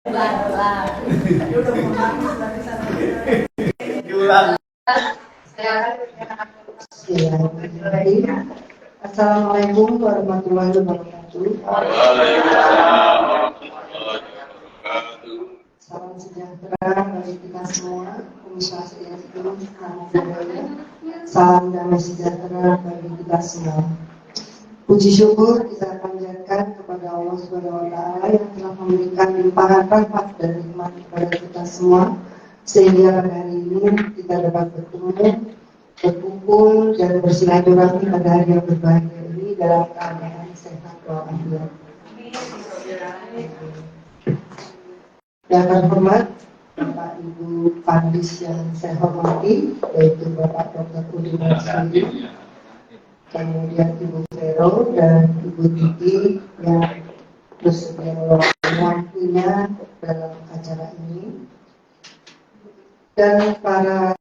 Diulang. Assalamualaikum warahmatullahi wabarakatuh. Salam sejahtera bagi kita semua. Salam damai sejahtera bagi kita semua. Puji syukur kita panjatkan kepada Allah Subhanahu wa Ta'ala yang telah memberikan limpahan rahmat dan nikmat kepada kita semua, sehingga pada hari ini kita dapat bertemu, berkumpul dan bersilaturahmi pada hari yang berbahagia ini dalam keadaan sehat walafiat. Yang terhormat Bapak Ibu Pandis yang saya hormati, yaitu Bapak Dr. Udin Marsudi, kemudian Ibu Vero dan Ibu Titi yang bersedia meluangkan waktunya dalam acara ini, dan para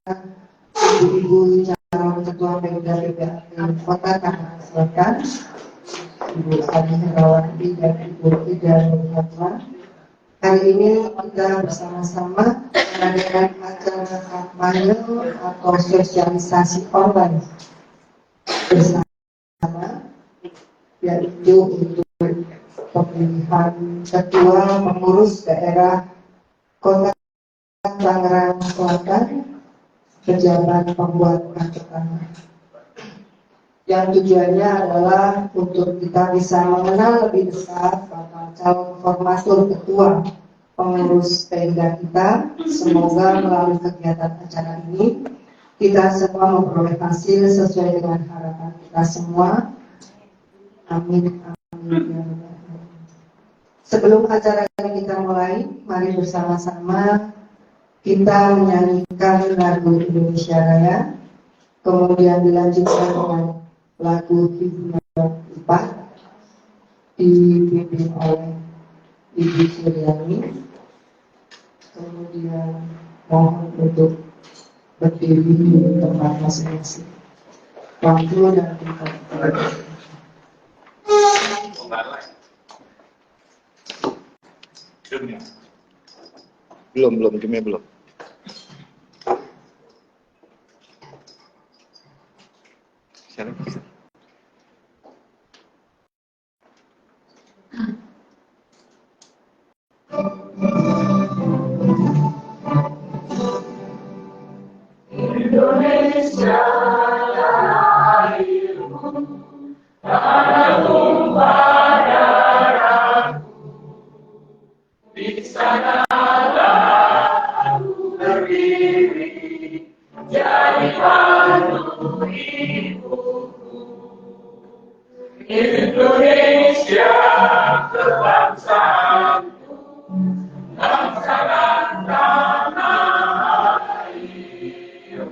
ibu-ibu calon ketua Pemda PPAP Kota Tangerang Selatan, Ibu Adi Herawati dan Ibu Ida Nurhatma. Hari ini kita bersama-sama mengadakan acara kampanye atau sosialisasi online bersama, yaitu untuk pemilihan ketua pengurus daerah Kota Tangerang Selatan, pejabat pembuat kartu tanda. Yang tujuannya adalah untuk kita bisa mengenal lebih dekat bakal calon formatur ketua pengurus Pemda kita. Semoga melalui kegiatan acara ini kita semua memperoleh hasil sesuai dengan harapan kita semua. Amin, amin. Sebelum acara ini kita mulai, mari bersama-sama kita menyanyikan lagu Indonesia Raya, kemudian dilanjutkan dengan lagu Himne IPA dipimpin oleh Ibu Suryani. Kemudian mohon untuk berdiri di tempat masing-masing. Waktu dan tempat. Belum, timnya belum. Indonesia lahirmu, tanah tumpah darahku, di sanalah aku berdiri, jadi pandu ibuku. Indonesia kebangsaanku, bangsa dan tanah air.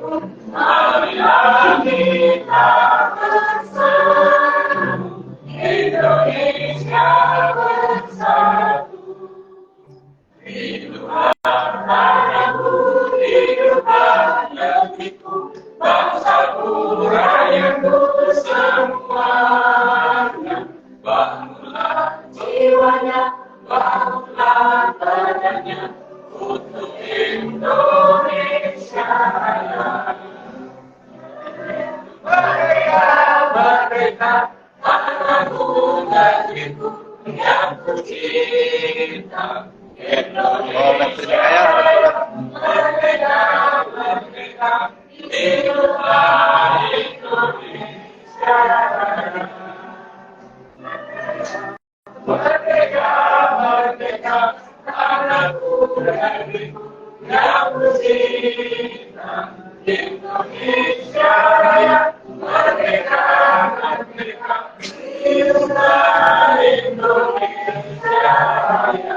Marilah kita bersatu, Indonesia bersatu. Hiduplah tanahku, hiduplah negeriku, bangsaku, rakyatku semuanya. Bangunlah jiwanya, bangunlah badannya, untuk Indonesia Raya. Merdeka, merdeka, tanahku, negeriku yang kucinta. Indonesia Raya, merdeka, merdeka, hiduplah Indonesia Raya. Merdeka, merdeka, tanahku, negeriku yang kucinta. Indonesia Raya, merdeka, merdeka, hiduplah Indonesia Raya.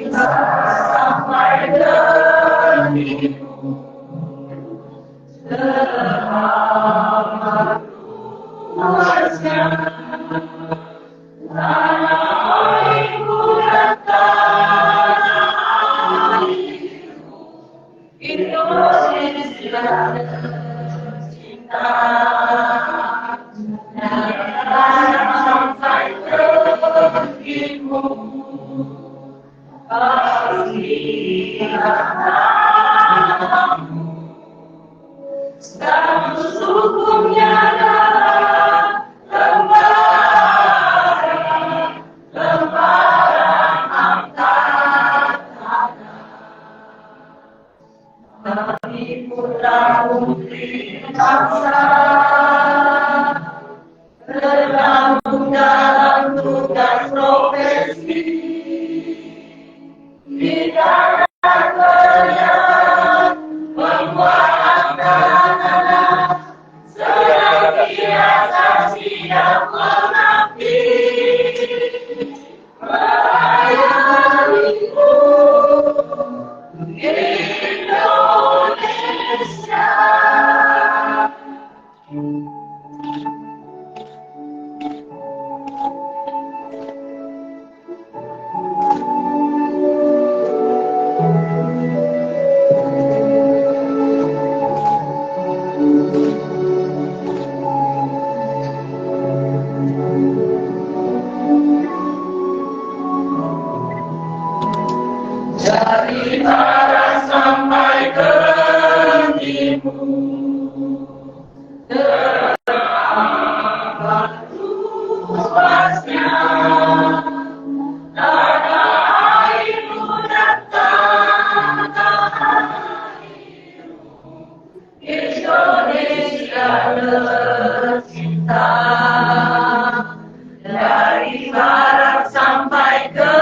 Sampai dirimu selamat luasnya tanah airku. Status hukumnya adalah lembaran harta. Kami putra putri bangsa tergabung dalam tugas profesi di dalam kerja membuat anak-anak senantiasa siap mengabdi melayaniku Indonesia. Dari barat sampai ke timur, terangkat luasnya tanah airmu dan tanah airmu, Indonesia tercinta. Dari barat sampai ke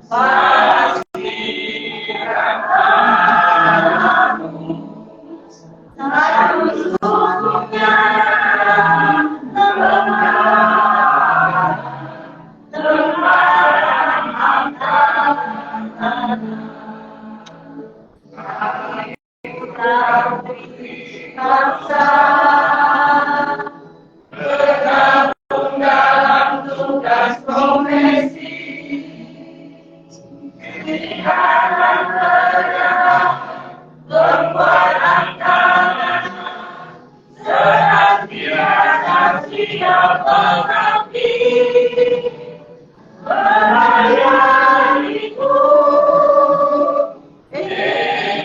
pastikan harus hukumnya lembaran harta. Putra putri bangsa bergabung dalam tugas profesi di dalam kerja membuat anak-anak senantiasa siap mengabdi melayaniku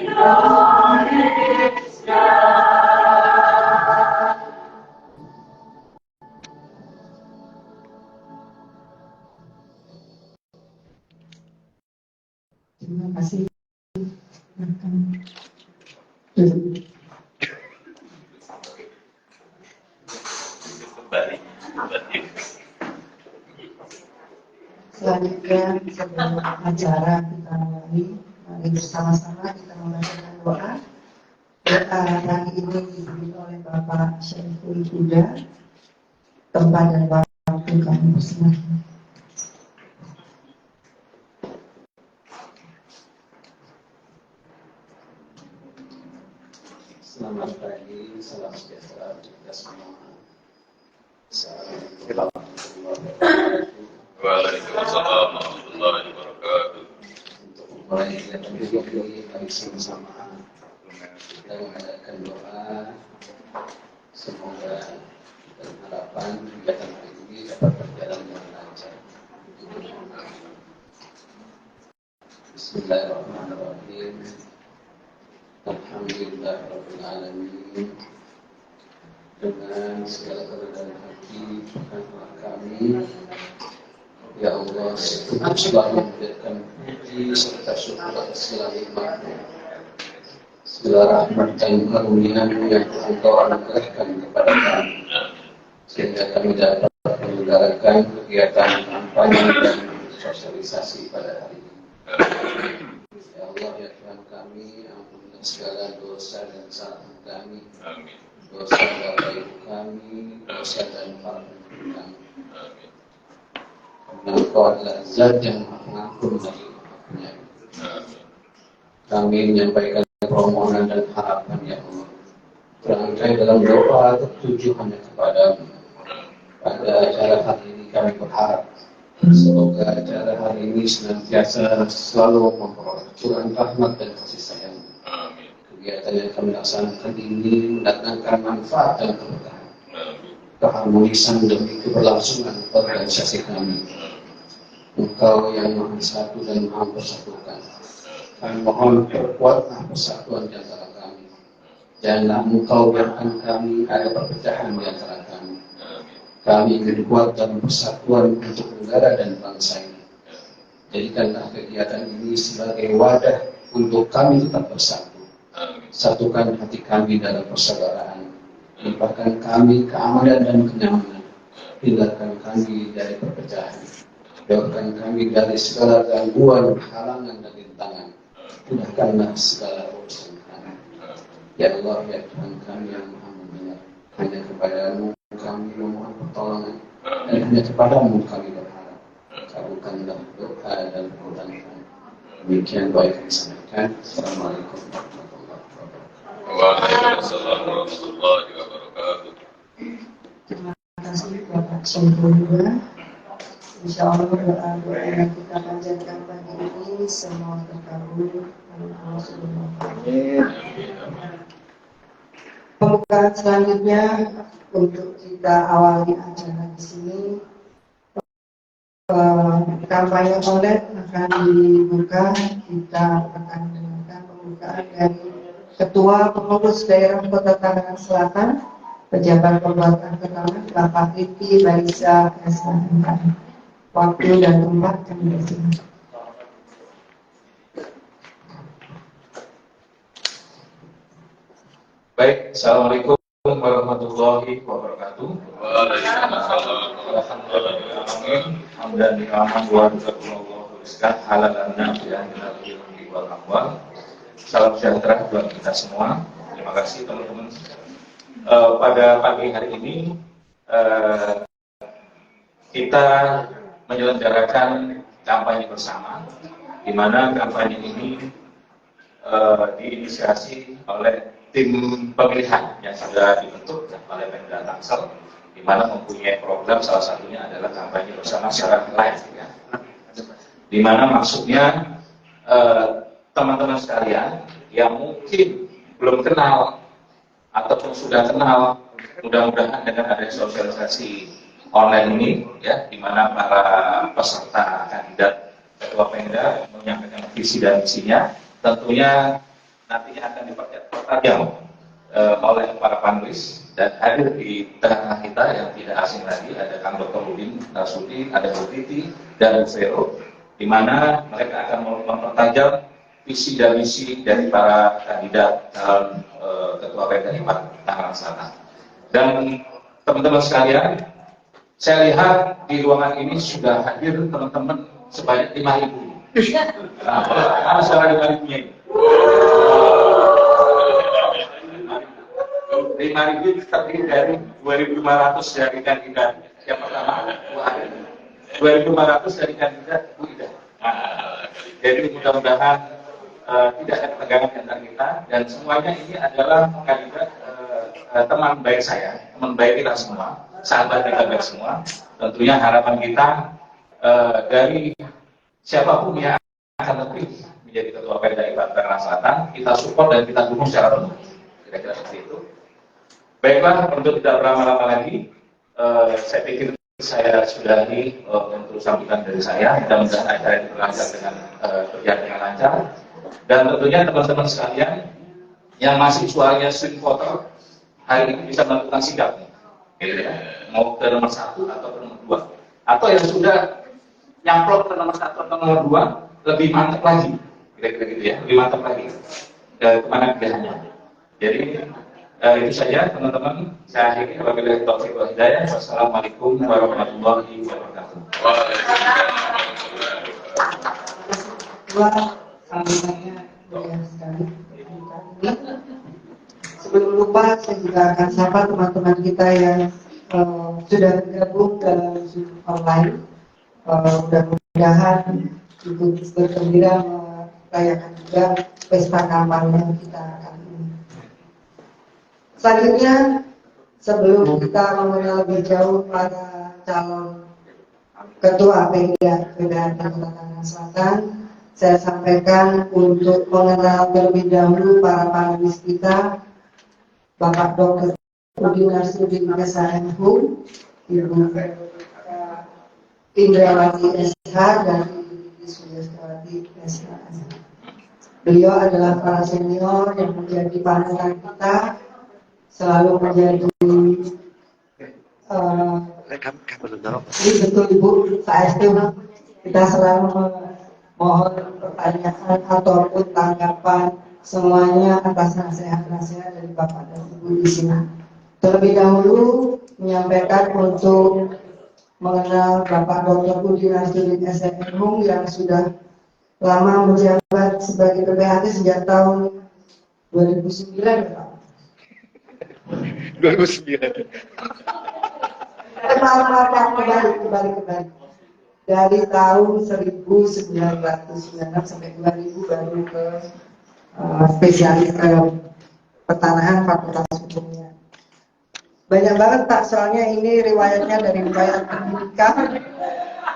Indonesia. Terima kasih. Selanjutnya sebelum acara kita mulai, mari bersama-sama kita membacakan doa. Doa pagi ini dipimpin oleh Bapak Syaiful Huda. Tempat dan waktu kami persilahkan. Selamat pagi, salam sejahtera untuk kita semua. Assalamualaikum warahmatullahi wabarakatuh. Waalaikumsalam warahmatullahi wabarakatuh. Untuk memulai kegiatan ini, mari sama-sama kita mengadakan doa. Semoga dan harapan kegiatan hari ini dapat berjalan dengan lancar. Bismillahirrahmanirrahim. Alhamdulillahirabbil alamin. Dengan segala kerendahan hati bukanlah kami, ya Allah, selalu memberikan puji serta syukur atas segala nikmat, segala rahmat dan karunia yang Engkau anugerahkan kepada kami, sehingga kami dapat menyelenggarakan kegiatan kampanye dan sosialisasi pada hari ini. Ya Allah, ya Tuhan kami, ampunilah segala dosa dan kesalahan kami, dosa bapak ibu kami, dosa dan para penduduk kami. Karena Engkau adalah Zat yang Maha Pengampun lagi Maha Penyayang. Kami menyampaikan permohonan dan harapan ya Allah, terangkai dalam doa tertuju hanya kepadamu. Pada acara hari ini kami berharap semoga acara hari ini senantiasa selalu memperoleh curahan rahmat dan kasih sayang. Kegiatan yang kami laksanakan ini mendatangkan manfaat dan keberkahan. keharmonisan demi keberlangsungan organisasi kami. Engkau yang Maha Satu dan Maha Persatukan. Kami mohon perkuatlah persatuan di antara kami. Janganlah Engkau biarkan kami ada perpecahan di antara kami. Kami ingin kuat dalam persatuan untuk negara dan bangsa ini. Jadikanlah kegiatan ini sebagai wadah untuk kami tetap bersatu. Satukan hati kami dalam persaudaraan. Limpahkan kami keamanan dan kenyamanan. Hindarkan kami dari perpecahan. Jauhkan kami dari segala gangguan, halangan, dan rintangan. Mudahkanlah segala urusan kami. Ya Allah, ya Tuhan kami yang Maha mendengar. Hanya kepadamu kami memohon pertolongan. Dan hanya kepadamu kami berharap. Kabulkanlah doa dan permohonan kami. Demikian doa yang kami sampaikan. Assalamualaikum warahmatullahi wabarakatuh. Waalaikumsalam warahmatullahi wabarakatuh. Terima kasih Bapak Syamsulullah. Insya Allah doa-doa yang kita panjatkan pagi ini semua terkabul. Allah Subhanahu wa Ta'ala. Pembukaan selanjutnya untuk kita awali acara di sini. Kampanye online akan dibuka. Kita akan mendengarkan pembukaan dari Ketua Pengurus Daerah Kota Tangerang Selatan, Pejabat Pembuatan Pertama, Bapak Riki Baisa SMK. Waktu dan tempat kami di sini. Baik, Assalamualaikum warahmatullahi wabarakatuh. Waalaikumsalam. Hamdan ni'aman wa jazakumullahu rizqan halalan nafi'an minal wal amwal. Salam sejahtera buat kita semua. Terima kasih teman-teman. Pada pagi hari ini kita menyelenggarakan kampanye bersama, di mana kampanye ini diinisiasi oleh tim pemilihan yang sudah dibentuk oleh Pemda Tangsel, di mana mempunyai program salah satunya adalah kampanye bersama secara live, ya. Di mana maksudnya teman-teman sekalian yang mungkin belum kenal ataupun sudah kenal, mudah-mudahan dengan adanya sosialisasi online ini, ya, di mana para peserta kandidat ketua Pemda menyampaikan visi dan misinya, tentunya nantinya akan dipertajam oleh para panelis, dan hadir di tengah kita yang tidak asing lagi ada Kang Dr. Udin Rasudi, ada Bu Titi dan Bu Vero, di mana mereka akan mempertajam visi dan misi dari para kandidat calon ketua Pemda Tangerang Selatan. Dan teman-teman sekalian, saya lihat di ruangan ini sudah hadir teman-teman sebanyak 5.000. Nah, mana suara 5.000-nya ini? 5.000 terdiri dari 2.500 dari kandidat yang pertama, Bu Ari. 2.500 dari kandidat Bu Ida. Nah, jadi mudah-mudahan tidak ada ketegangan di antara kita, dan semuanya ini adalah kandidat teman baik saya, teman baik kita semua, sahabat kita baik semua. Tentunya harapan kita dari siapapun yang akan terpilih menjadi ketua Pemda Tangerang Selatan, kita support dan kita dukung secara penuh. Kira-kira seperti itu. Baiklah, untuk tidak berlama-lama lagi, saya pikir saya sudahi untuk sambutan dari saya. Mudah-mudahan acara ini berlanjut berjalan dengan lancar. Dan tentunya teman-teman sekalian yang masih suaranya swing voter, hari ini bisa melakukan sikap, gitu ya, mau ke nomor 1 atau ke nomor 2, atau yang sudah nyamplok ke nomor 1 atau nomor 2, lebih mantap lagi, kira-kira gitu ya, lebih mantap lagi kemana pilihannya. Jadi itu saja teman-teman, saya akhiri. Wabillahi taufiq wal hidayah. Wassalamualaikum warahmatullahi wabarakatuh. Sambutannya mulia sekali. Sebelum lupa, saya juga akan sapa teman-teman kita yang sudah bergabung dalam Zoom online. Mudah-mudahan ikut bergembira merayakan juga pesta kampanye kita kali ini. Selanjutnya, sebelum kita mengenal lebih jauh para calon ketua Pemda Tangerang Selatan, saya sampaikan untuk mengenal terlebih dahulu para panelis kita, Bapak Dr. Koordinasi di Kesayangan Ibu Indrawati SH dan Ibu Sulistiawati SH. Beliau adalah para senior yang menjadi panutan kita, selalu menjadi betul Ibu, saya itu kita selalu mohon pertanyaan ataupun tanggapan semuanya atas nasihat-nasihat dari Bapak dan Ibu di sini. Terlebih dahulu menyampaikan untuk mengenal Bapak Dr. Budi Nasruddin SMNHUM yang sudah lama menjabat sebagai PPAT sejak tahun 2009 ya Pak? 2009. Kembali. Dari tahun 1996 sampai 2000 baru ke spesialis ke pertanahan Fakultas Hukumnya. Banyak banget Pak, soalnya ini riwayatnya dari riwayat pendidikan,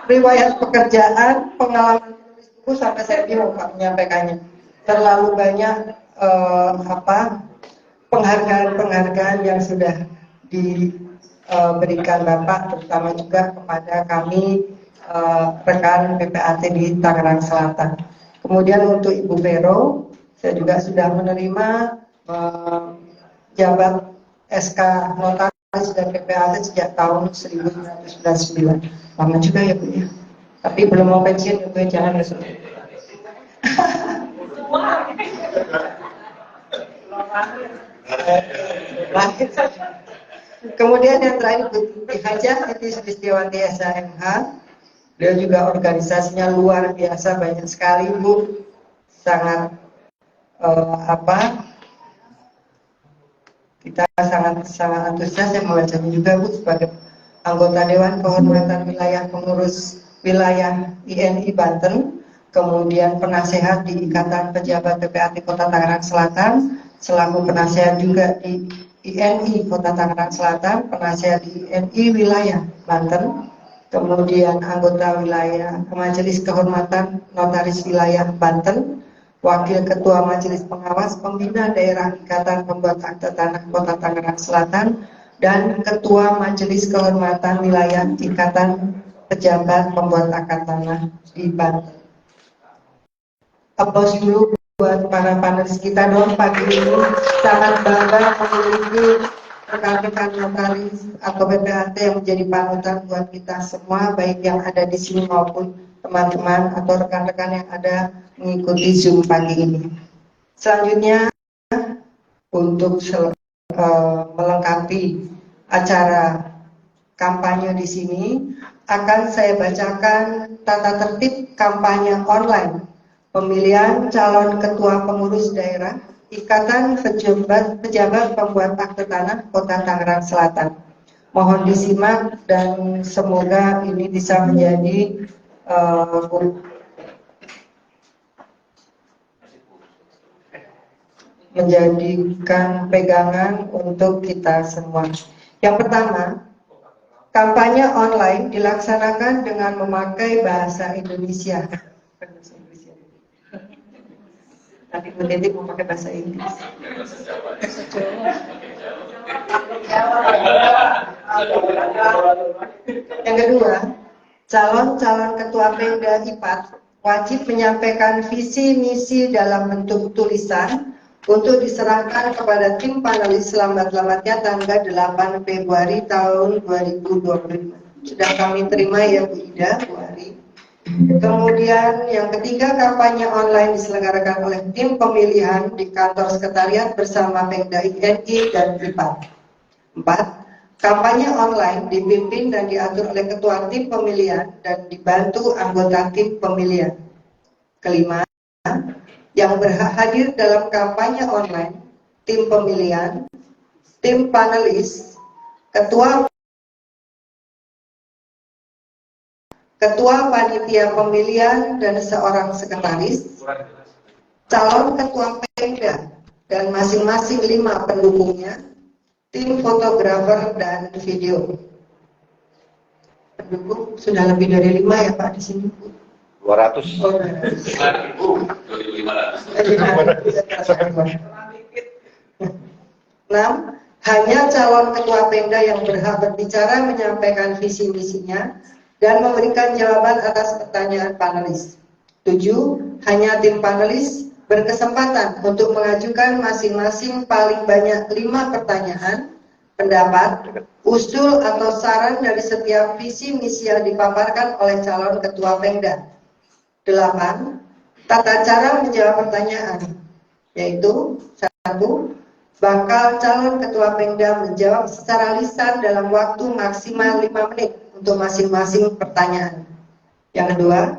riwayat pekerjaan, pengalaman tulis buku sampai saya bingung Pak menyampaikannya. Terlalu banyak penghargaan yang sudah diberikan Bapak, terutama juga kepada kami rekan PPAT di Tangerang Selatan. Kemudian untuk Ibu Vero, saya juga sudah menerima jabat SK Notaris dan PPAT sejak tahun 1999. Lama juga ya Bu ya. Tapi belum mau pensiun ya Bu, jangan besok. Kemudian yang terakhir Bu Hajah Siti Sulistiawati SHMH. Beliau juga organisasinya luar biasa, banyak sekali Bu. Sangat kita sangat antusias yang membacanya juga Bu sebagai anggota Dewan Kehormatan Wilayah Pengurus Wilayah INI Banten, kemudian penasehat di Ikatan Pejabat PPAT Kota Tangerang Selatan, selaku penasehat juga di INI Kota Tangerang Selatan, penasehat di INI Wilayah Banten, kemudian anggota wilayah Majelis Kehormatan Notaris Wilayah Banten, Wakil Ketua Majelis Pengawas Pembina Daerah Ikatan Pembuat Akte Tanah Kota Tangerang Selatan, dan Ketua Majelis Kehormatan Wilayah Ikatan Pejabat Pembuat Akte Tanah di Banten. Aplaus dulu buat para panelis kita dong pagi ini. Sangat bangga memiliki rekan-rekan notaris atau PPAT yang menjadi panutan buat kita semua, baik yang ada di sini maupun teman-teman atau rekan-rekan yang ada mengikuti Zoom pagi ini. Selanjutnya, untuk melengkapi acara kampanye di sini, akan saya bacakan tata tertib kampanye online pemilihan calon ketua pengurus daerah Ikatan Pejabat Pembuat Akte Tanah Kota Tangerang Selatan. Mohon disimak dan semoga ini bisa menjadikan pegangan untuk kita semua. Yang pertama, kampanye online dilaksanakan dengan memakai bahasa Indonesia. Tapi Bu Titi mau pakai bahasa Inggris. Yang kedua, calon-calon ketua Pemda IPAT wajib menyampaikan visi misi dalam bentuk tulisan untuk diserahkan kepada tim panelis selambat-lambatnya tanggal 8 Februari tahun 2025. Sudah kami terima ya Bu Ida, Bu Ari. Kemudian yang ketiga, kampanye online diselenggarakan oleh tim pemilihan di kantor sekretariat bersama Pemda INI dan IPAT. 4. Kampanye online dipimpin dan diatur oleh ketua tim pemilihan dan dibantu anggota tim pemilihan. Kelima, yang berhak hadir dalam kampanye online, tim pemilihan, tim panelis, ketua panitia pemilihan dan seorang sekretaris, calon ketua Pemda dan masing-masing 5 pendukungnya, tim fotografer dan video. Pendukung sudah lebih dari 5 ya Pak di sini. 200. Oh, 2.500. 6. Hanya calon ketua Pemda yang berhak berbicara, menyampaikan visi misinya, dan memberikan jawaban atas pertanyaan panelis. 7. Hanya tim panelis berkesempatan untuk mengajukan masing-masing paling banyak 5 pertanyaan, pendapat, usul atau saran dari setiap visi misi yang dipaparkan oleh calon ketua Pemda. 8. Tata cara menjawab pertanyaan, yaitu 1. Bakal calon ketua Pemda menjawab secara lisan dalam waktu maksimal 5 menit untuk masing-masing pertanyaan. Yang kedua,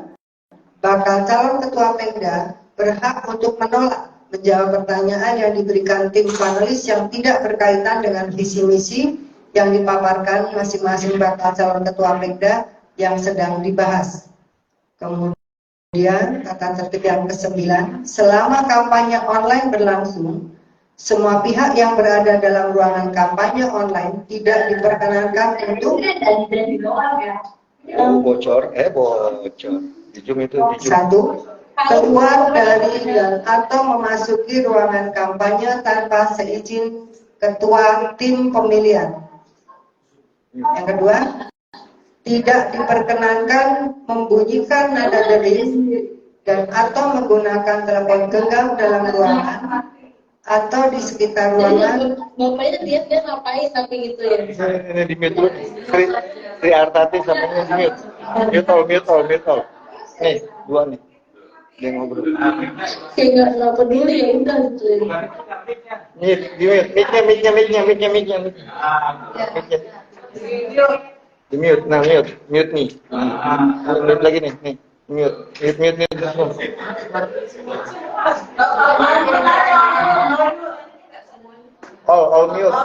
bakal calon ketua Pemda berhak untuk menolak menjawab pertanyaan yang diberikan tim panelis yang tidak berkaitan dengan visi misi yang dipaparkan masing-masing bakal calon ketua Pemda yang sedang dibahas. Kemudian tata tertib yang ke-9, selama kampanye online berlangsung, semua pihak yang berada dalam ruangan kampanye online tidak diperkenankan untuk bocor. Di Zoom itu di Zoom. 1. Keluar dari dan atau memasuki ruangan kampanye tanpa seizin ketua tim pemilihan. Yang kedua, tidak diperkenankan membunyikan nada dering dan atau menggunakan telepon genggam dalam ruangan atau di sekitar ruangan. Bapaknya dia ngapain tapi gitu ya. Ini di mute dulu. Sri Artati sama ini di mute all. Nih, 2 nih. Dia ngobrol. Kayak nggak peduli ya udah gitu ya. Nih, di mute. Mic-nya. Di mute, nah mute nih. Mute lagi nih. Mute semua. All mute.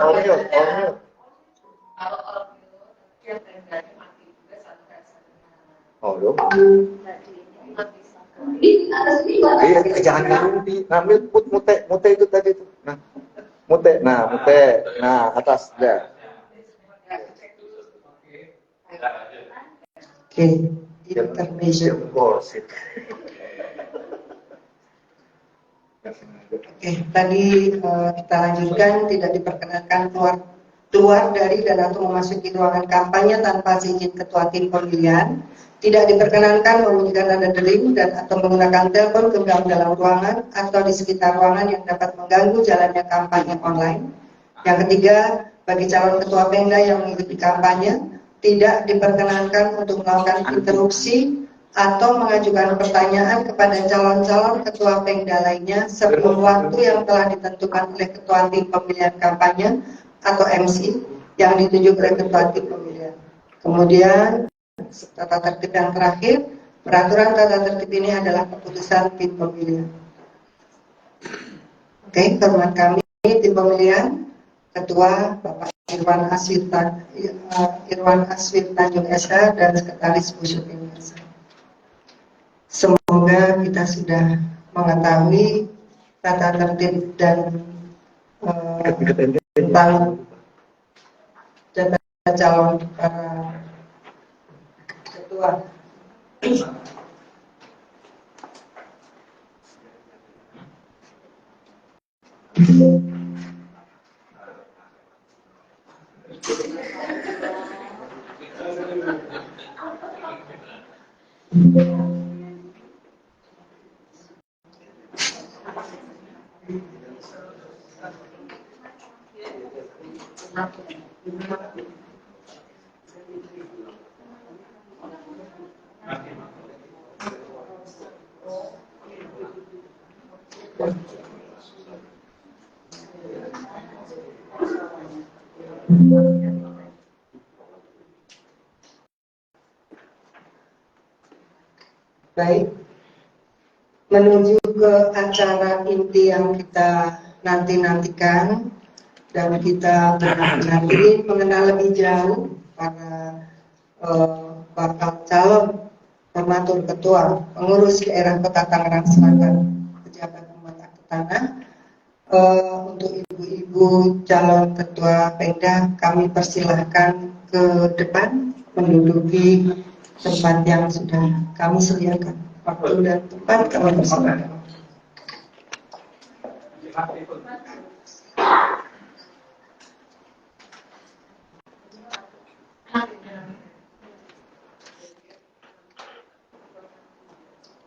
Oh, dong. Iya, jangan ganti. Nah, mute itu tadi itu. Nah, mute. Nah, atas dah. Oke, intermission. Oke, tadi kita lanjutkan, tidak diperkenankan keluar dari dan atau memasuki ruangan kampanye tanpa izin ketua tim pemilihan. Tidak diperkenankan membunyikan nada dering dan atau menggunakan telepon genggam dalam ruangan atau di sekitar ruangan yang dapat mengganggu jalannya kampanye online. Yang ketiga, bagi calon ketua Pemda yang mengikuti kampanye, tidak diperkenankan untuk melakukan interupsi atau mengajukan pertanyaan kepada calon-calon ketua Pemda lainnya sebelum waktu yang telah ditentukan oleh ketua tim pemilihan kampanye atau MC yang ditunjuk oleh ketua tim pemilihan. Kemudian tata tertib yang terakhir, peraturan tata tertib ini adalah keputusan tim pemilihan. Oke, hormat kami tim pemilihan, Ketua Bapak Irwan Aswir Tanjung SH dan Sekretaris Busuk Indonesia. Semoga kita sudah mengetahui tata tertib dan tentang data calon para ketua. Baik, menuju ke acara inti yang kita nantikan dan kita benar-benar ingin mengenal lebih jauh para bakal calon formatur ketua pengurus daerah Kota Tangerang Selatan, pejabat pembuat akte tanah. Untuk ibu-ibu calon ketua Pemda, kami persilahkan ke depan menduduki tempat yang sudah kami sediakan. Waktu dan tempat kami persilahkan.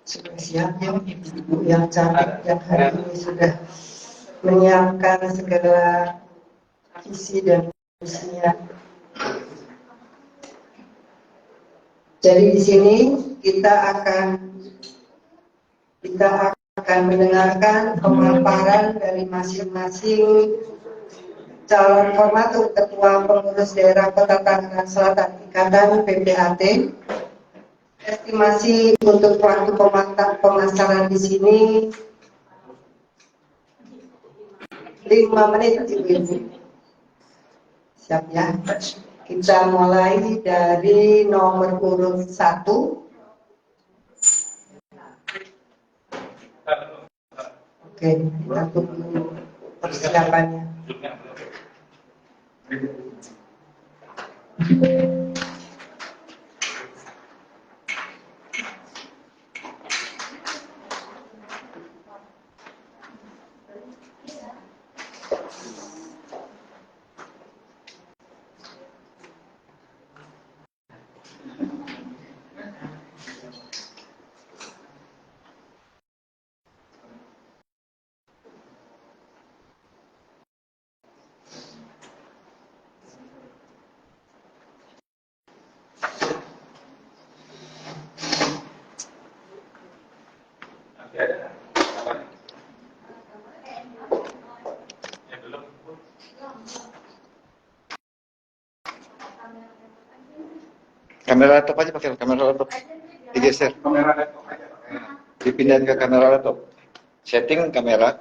Sudah siap ya, ibu yang cantik yang hari ini sudah menyiapkan segala isi dan fungsinya. Jadi di sini kita akan mendengarkan pemaparan dari masing-masing calon formatur ketua pengurus daerah Kota Tangerang Selatan Ikatan PPAT. Estimasi untuk waktu pemasaran di sini 5 menit, Ibu. Siap ya? Kita mulai dari nomor urut 1. Oke, kita tunggu persiapannya. Kamera laptop aja, pakai kamera laptop. Digeser. Kamera laptop aja. Dipindahin ke kamera laptop. Setting kamera.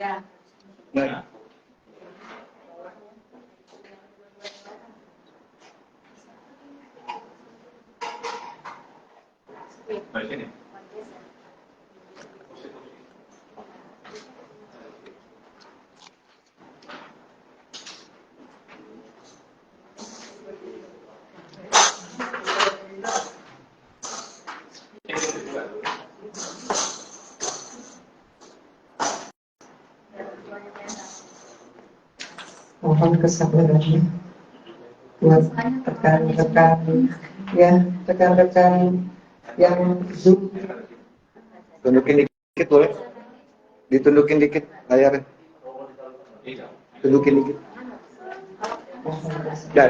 Ya. Nah, Di sini. Mohon kesabarannya buat rekan-rekan ya, rekan-rekan yang Zoom. tundukin dikit boleh? Ditundukin dikit layarnya. Tundukin dikit. Dah.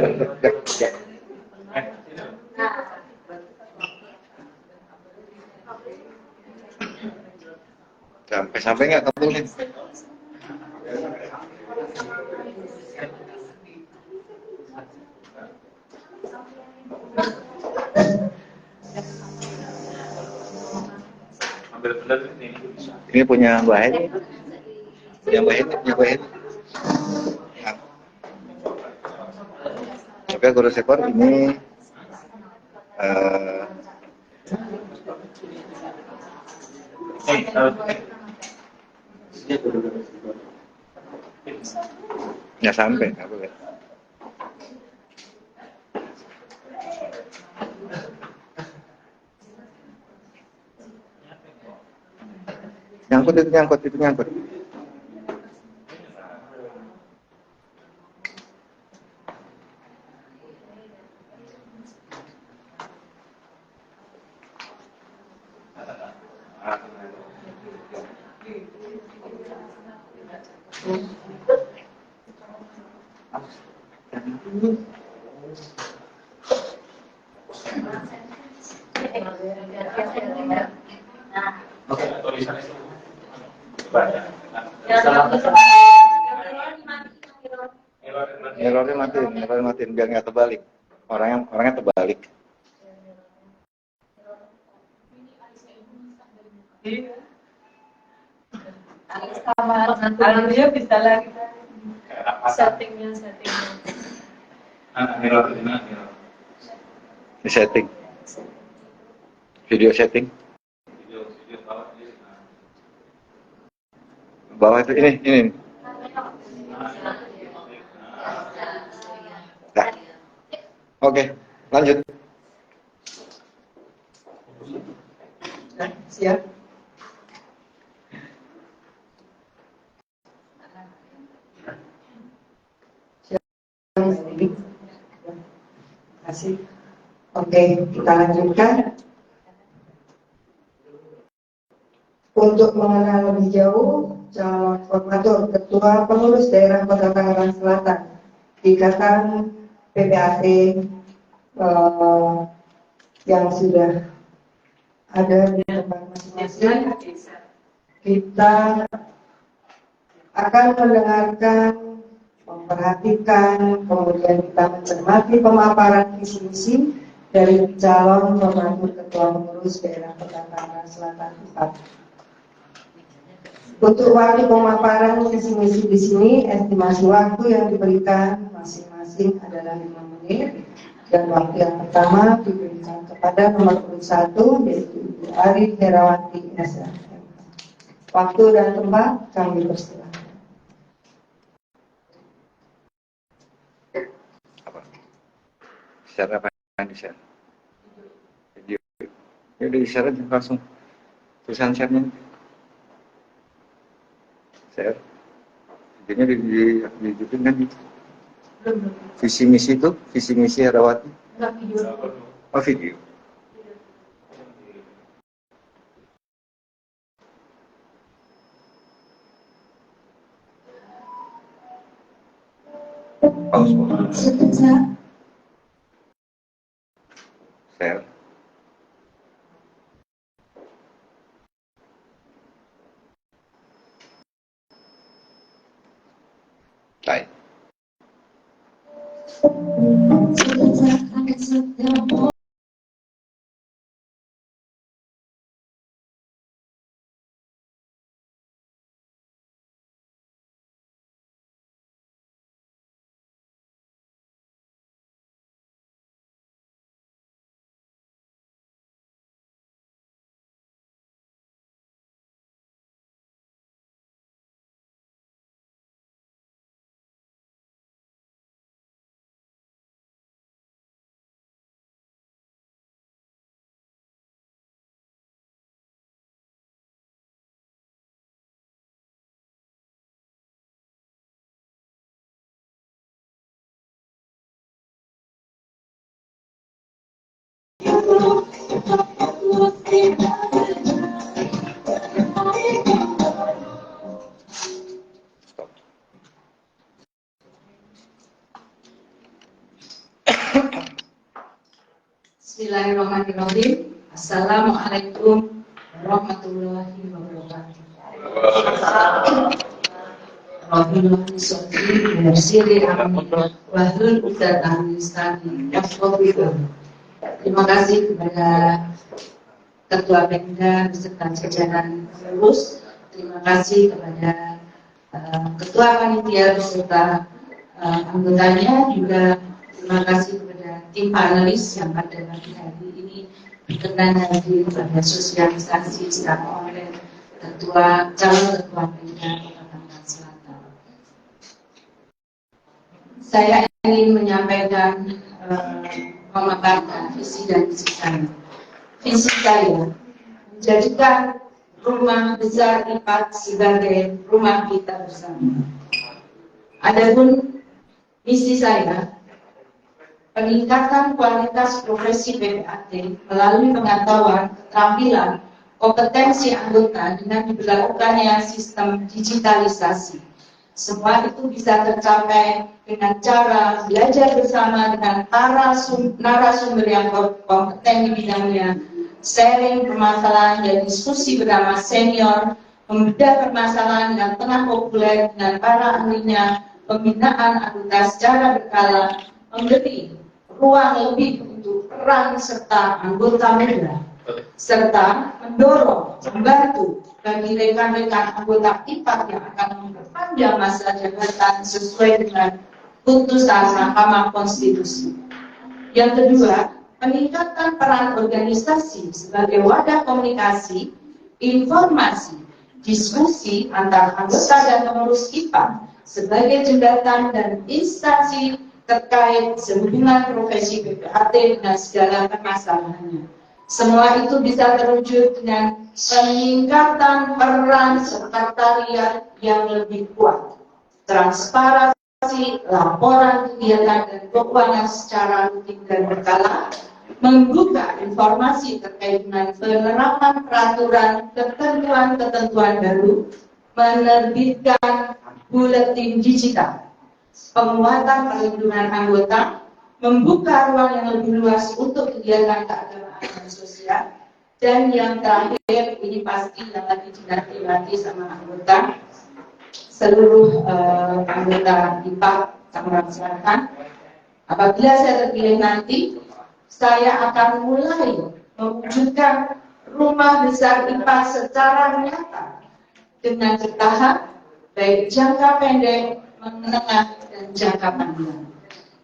Sampai nggak kabelnya? Ambil benar ini. Ini punya Mbak Heni. Punya Mbak Heni. Nah. Oke, guru sekor ini nggak sampai, nggak boleh. Nyangkut. Oke, tulisan itu banyak. Mirrornya matiin biar nggak terbalik. Orangnya terbalik. Alhamdulillah bisa lagi settingnya. Mirror. Di setting. Video setting. Bawah itu ini. Nah. Oke, lanjut. Siap. Terima kasih. Oke, kita lanjutkan. Untuk mengenal lebih jauh calon formatur Ketua Pengurus Daerah Kota Tangerang Selatan, Ikatan PPAT yang sudah ada di tempat masing-masing, kita akan mendengarkan, memperhatikan, kemudian kita mencermati pemaparan visi misi dari calon formatur Ketua Pengurus Daerah Kota Tangerang Selatan 4. Untuk waktu pemaparan visi misi di sini, estimasi waktu yang diberikan masing-masing adalah 5 menit, dan waktu yang pertama diberikan kepada nomor urut 1 yaitu Ibu Ari Herawati SMM. Waktu dan tempat kami persilahkan. Share apa yang di-share? Video. Ya udah di-share aja langsung. Tulisan share-nya. Share. Videonya di kan gitu. Visi misi Herawati. Oh, video. Pause. Share. Baik. Bismillahirrahmanirrahim. Assalamualaikum warahmatullahi wabarakatuh. Wabillahi sholli bersiri amin wahlul uqdatam min lisani yafqahu qawli. Terima kasih kepada Ketua Pemda beserta jajaran pengurus. Terima kasih kepada Ketua Panitia beserta anggotanya, juga terima kasih kepada tim panelis yang pada pagi hari ini berkenan hadir pada sosialisasi secara online calon Ketua Pemda Kota Tangerang Selatan. Saya ingin menyampaikan memaparkan visi dan misi saya. Visi saya menjadikan rumah besar IPAT sebagai rumah kita bersama. Adapun misi saya, peningkatan kualitas profesi PPAT melalui pengetahuan, keterampilan, kompetensi anggota dengan diberlakukannya sistem digitalisasi. Semua itu bisa tercapai dengan cara belajar bersama dengan para narasumber yang kompeten di bidangnya, sharing permasalahan dan diskusi bersama senior, membedah permasalahan yang tengah populer dengan para ahlinya, pembinaan anggota secara berkala, memberi ruang lebih untuk peran serta anggota muda, serta mendorong, membantu bagi rekan-rekan anggota IPAK yang akan memperpanjang masa jabatan sesuai dengan putusan Mahkamah Konstitusi. Yang kedua, peningkatan peran organisasi sebagai wadah komunikasi, informasi, diskusi antar anggota dan pengurus IPAK sebagai jembatan dan instansi terkait sehubungan profesi PPAT dengan segala permasalahannya. Semua itu bisa terwujud dengan peningkatan peran sekretariat yang lebih kuat, transparansi laporan kegiatan dan keuangan secara rutin dan berkala, membuka informasi terkait dengan penerapan peraturan ketentuan-ketentuan baru, menerbitkan buletin digital, penguatan perlindungan anggota, membuka ruang yang lebih luas untuk kegiatan keagamaan dan sosial, dan yang terakhir ini pasti yang lagi dinanti-nanti sama anggota, seluruh anggota IPAK Tangerang Selatan. Apabila saya terpilih nanti, saya akan mulai mewujudkan rumah besar IPAK secara nyata dengan bertahap, baik jangka pendek, menengah, dan jangka panjang.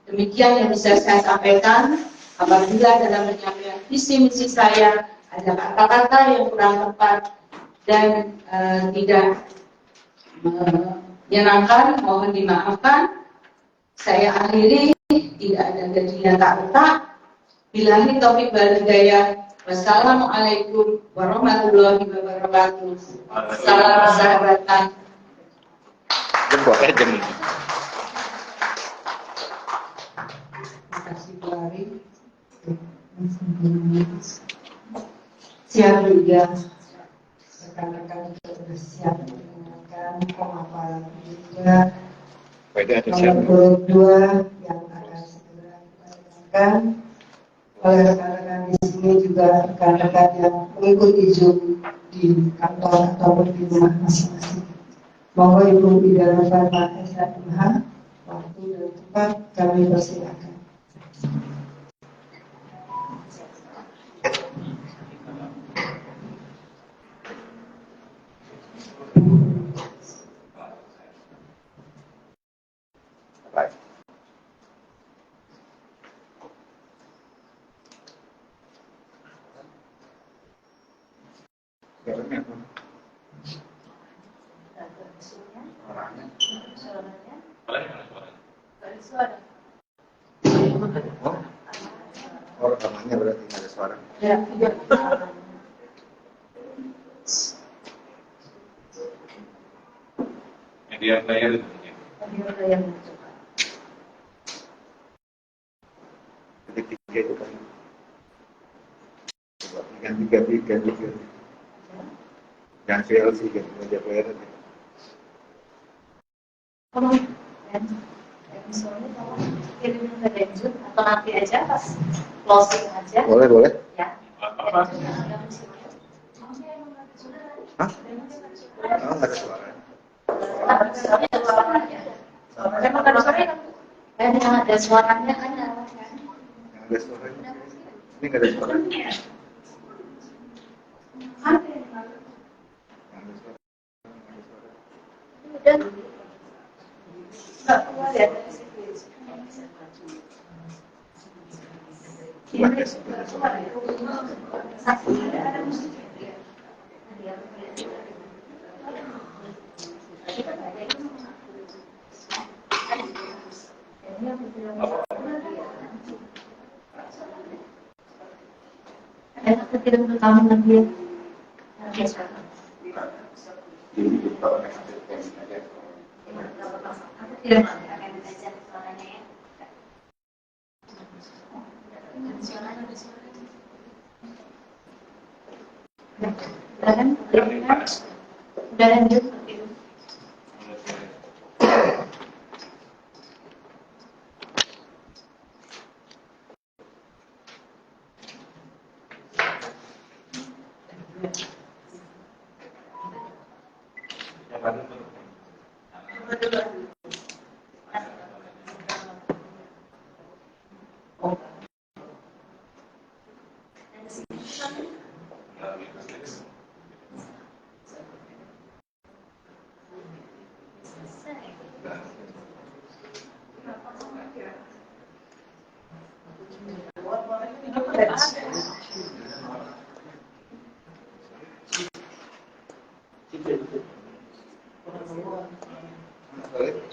Demikian yang bisa saya sampaikan. Apabila dalam penyampaian visi misi saya ada kata-kata yang kurang tepat dan tidak menyenangkan, mohon dimaafkan. Saya akhiri, tidak ada gajinya tak letak. Bilahi taufik wal hidayah. Wassalamualaikum warahmatullahi wabarakatuh. Salam persahabatan. Jempol aja. Terima kasih Bu Ari. Siap juga rekan-rekan sudah siap mendengarkan pemaparan juga nomor 22 yang akan segera kita dengarkan oleh rekan-rekan di sini, juga rekan-rekan yang mengikuti Zoom di kantor ataupun di rumah masing-masing. Mohon Ibu Bidara Farma SHMH, waktu dan tempat kami persilakan. Baik. Oh, rekamannya berarti nggak ada suara. Media player itu. Titik 3 itu kan. Coba ganti. Jangan VLC, ganti media player aja. Misalnya kalau kirim ke Denjut atau nanti aja pas closing aja. Boleh. Ya. Hah? Oh, nggak ada suara. Memang ada suaranya kan? Ada suaranya kan? Yang ada suara. Ini nggak ada suara. Dan nggak keluar ya dari situ. Ada tidak bertamu lagi? Tidak akan belajar suaranya ya. Udah lanjut.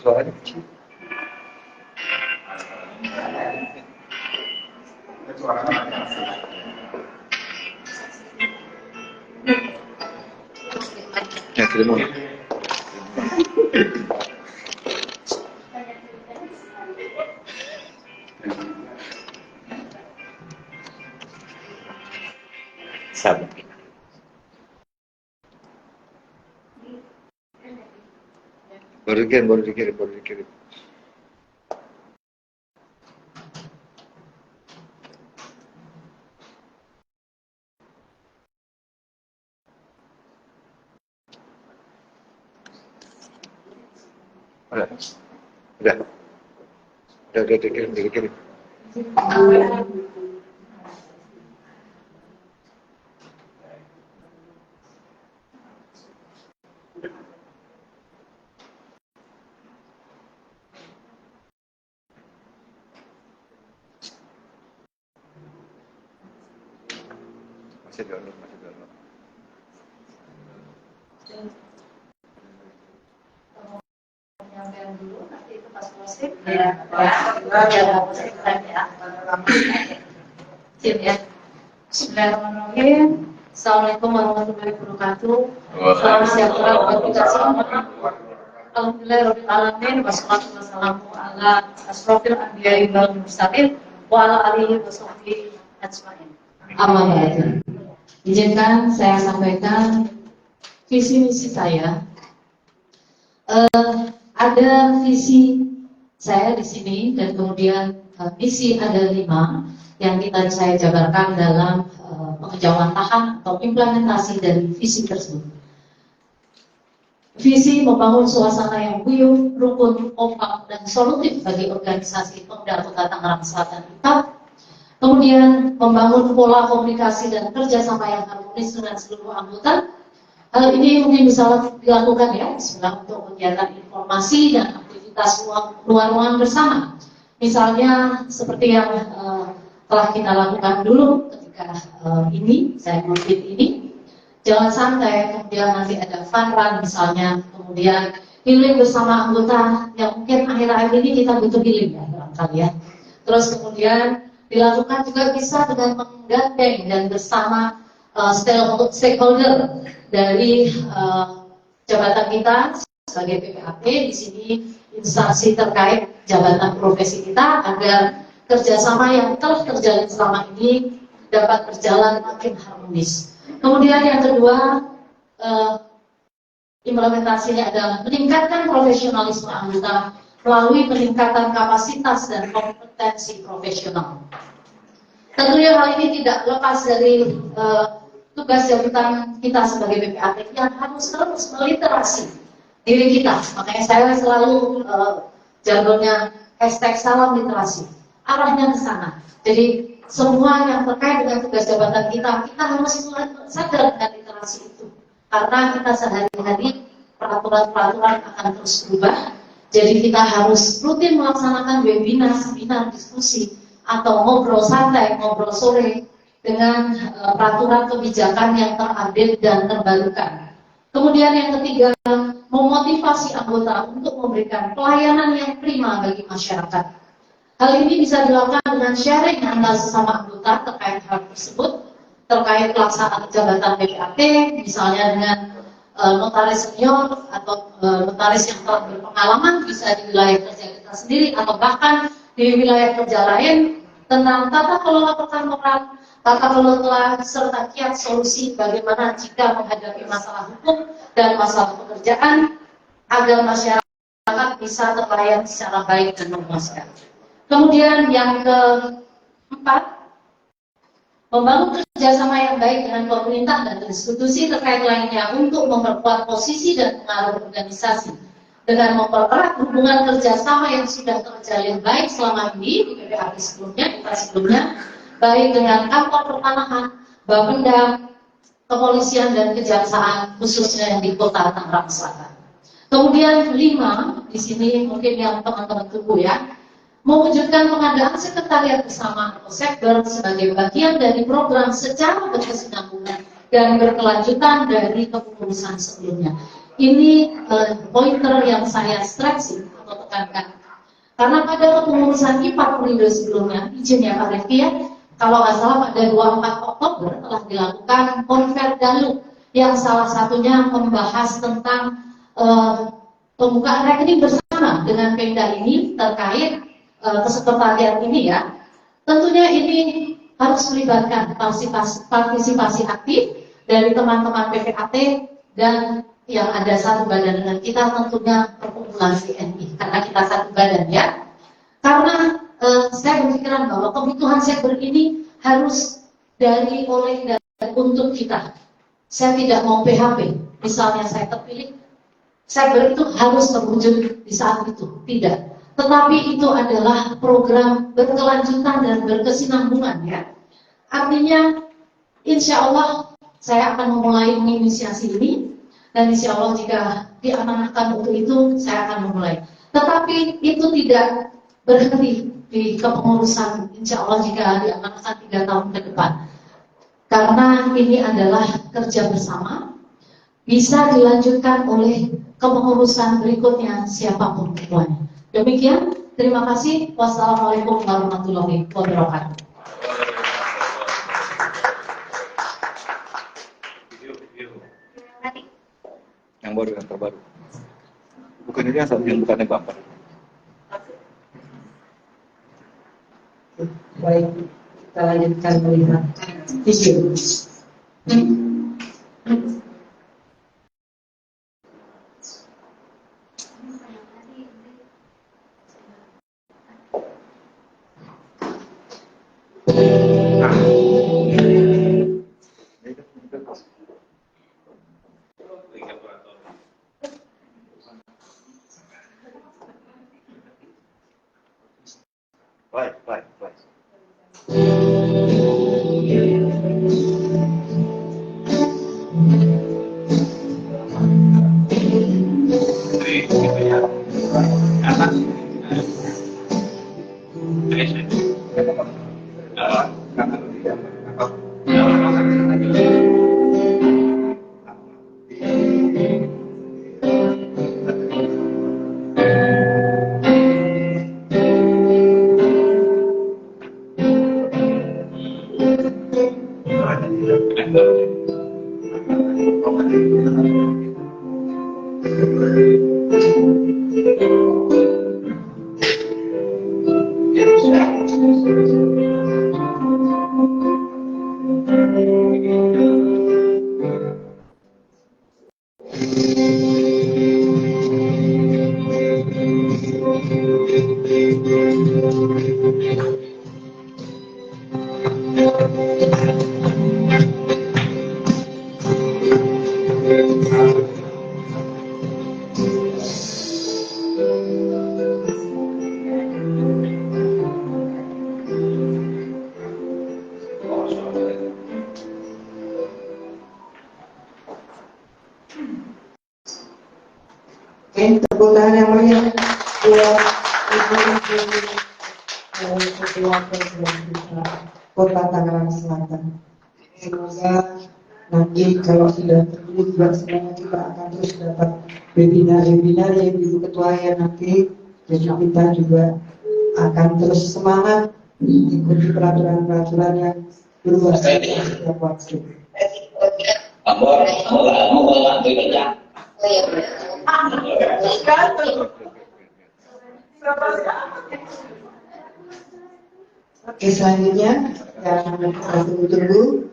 Suaranya kecil. Ya, terima. Sabar. Baru dikirim. Udah dikirim. Masih download. Penyampaian dulu, nanti itu pas closing. Ya, Tim ya. Bismillahirrahmanirrahim. Assalamualaikum warahmatullahi wabarakatuh. Salam sejahtera buat kita semua. Alhamdulillahirrahmanirrahim. Wassalatu wassalamu ala asrofil anbiya'i wal mursalin wa ala alihi wa sahbihi ajmain. Amma ba'du. Izinkan saya sampaikan visi misi saya. Ada visi saya di sini dan kemudian misi ada 5 yang saya jabarkan dalam pengejawantahan atau implementasi dari visi tersebut. Visi membangun suasana yang guyup, rukun, kompak, dan solutif bagi organisasi Pemda Kota Tangerang Selatan IPA. Kemudian membangun pola komunikasi dan kerjasama yang harmonis dengan seluruh anggota. Hal ini mungkin bisa dilakukan ya, Bismillah, untuk kegiatan informasi dan aktivitas ruang-ruangan bersama. Misalnya seperti yang telah kita lakukan dulu ketika saya memimpin ini. Jangan santai, kemudian nanti ada fun run misalnya, kemudian healing bersama anggota yang mungkin akhir-akhir ini kita butuh healing ya, barangkali ya. Terus kemudian dilakukan juga bisa dengan menggandeng dan bersama stakeholder dari jabatan kita sebagai PPAP, di sini instansi terkait jabatan profesi kita, agar kerjasama yang telah terjalin selama ini dapat berjalan makin harmonis. Kemudian yang kedua, implementasinya adalah meningkatkan profesionalisme anggota melalui peningkatan kapasitas dan kompetensi profesional. Tentunya hal ini tidak lepas dari tugas jabatan kita sebagai PPAT yang harus terus meliterasi diri kita. Makanya saya selalu jargonnya #salam literasi. Arahnya ke sana. Jadi semua yang terkait dengan tugas jabatan kita harus sadar dengan literasi itu. Karena kita sehari-hari peraturan-peraturan akan terus berubah. Jadi kita harus rutin melaksanakan webinar, seminar, diskusi, atau ngobrol santai, ngobrol sore dengan peraturan kebijakan yang terupdate dan terbarukan. Kemudian yang ketiga, memotivasi anggota untuk memberikan pelayanan yang prima bagi masyarakat. Hal ini bisa dilakukan dengan sharing antar sesama anggota terkait hal tersebut, terkait pelaksanaan jabatan PPAT, misalnya dengan notaris senior atau notaris yang telah berpengalaman, bisa di wilayah kerja kita sendiri atau bahkan di wilayah kerja lain, tentang tata kelola perkantoran, tata kelola serta kiat solusi bagaimana jika menghadapi masalah hukum dan masalah pekerjaan agar masyarakat bisa terlayani secara baik dan memuaskan. Kemudian yang keempat, Membangun kerjasama yang baik dengan pemerintah dan institusi terkait lainnya untuk memperkuat posisi dan pengaruh organisasi dengan mempererat hubungan kerjasama yang sudah terjalin baik selama ini di PPAP sebelumnya, baik dengan kantor pertanahan, Bapenda, kepolisian dan kejaksaan khususnya yang di Kota Tangerang Selatan. Kemudian 5, di sini mungkin yang teman-teman tunggu ya, mewujudkan pengadaan sekretariat bersama atau sekber sebagai bagian dari program secara berkesinambungan dan berkelanjutan dari kepengurusan sebelumnya. Ini pointer yang saya stress atau tekankan. Karena pada kepengurusan IPA periode sebelumnya, izin ya Pak Refki ya, kalau nggak salah pada 24 Oktober telah dilakukan konverdalu yang salah satunya membahas tentang pembukaan rekening bersama dengan Pemda ini terkait kesekretariat ini ya. Tentunya ini harus melibatkan partisipasi aktif dari teman-teman PPAT dan yang ada satu badan dengan kita tentunya perkumpulan CNI karena kita satu badan ya. Karena saya berpikiran bahwa kebutuhan sekber ini harus oleh dan untuk kita. Saya tidak mau PHP. Misalnya saya terpilih, sekber itu harus terwujud di saat itu. Tidak. Tetapi itu adalah program berkelanjutan dan berkesinambungan ya. Artinya, insya Allah saya akan memulai menginisiasi ini. Dan insya Allah jika diamanahkan untuk itu, saya akan memulai. Tetapi itu tidak berhenti di kepengurusan, insya Allah jika diamanahkan 3 tahun ke depan. Karena ini adalah kerja bersama, bisa dilanjutkan oleh kepengurusan berikutnya siapapun ketuanya. Demikian, terima kasih. Wassalamualaikum warahmatullahi wabarakatuh. Yang baru, yang terbaru. Bukan ini yang bukannya Bapak. Baik, kita lanjutkan melihat video. Baik. Tepuk tangan yang meriah buat Ibu Ketua Kota Tangerang Selatan. Semoga nanti kalau sudah terpilih juga semuanya kita akan terus dapat webinar-webinar ya Ibu Ketua ya nanti. Jadi kita juga akan terus semangat mengikuti peraturan-peraturan yang berubah setiap waktu. Oke, selanjutnya yang kita tunggu-tunggu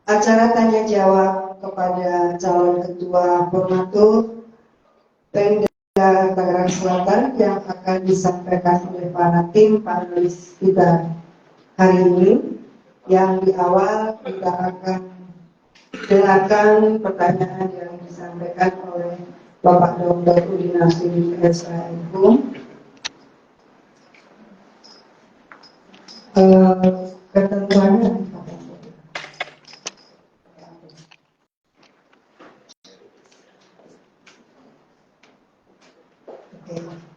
acara tanya jawab kepada calon ketua Formatur Pemda Tangerang Selatan yang akan disampaikan oleh para tim panelis kita hari ini, yang di awal kita akan dengarkan pertanyaan yang disampaikan oleh Bapak Dr. Udin Nasir SIM. Ketentuannya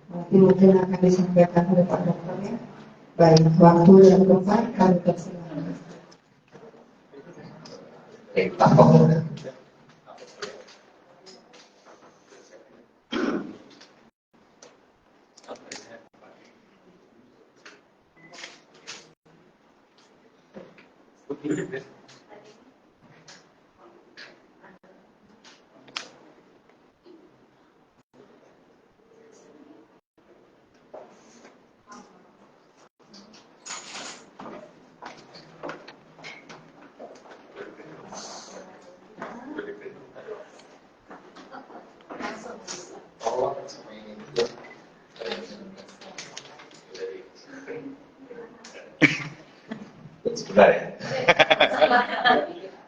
nanti mungkin akan disampaikan oleh Pak Dokter ya. Baik, waktu dan tempat kami persilakan. Sebentar ya.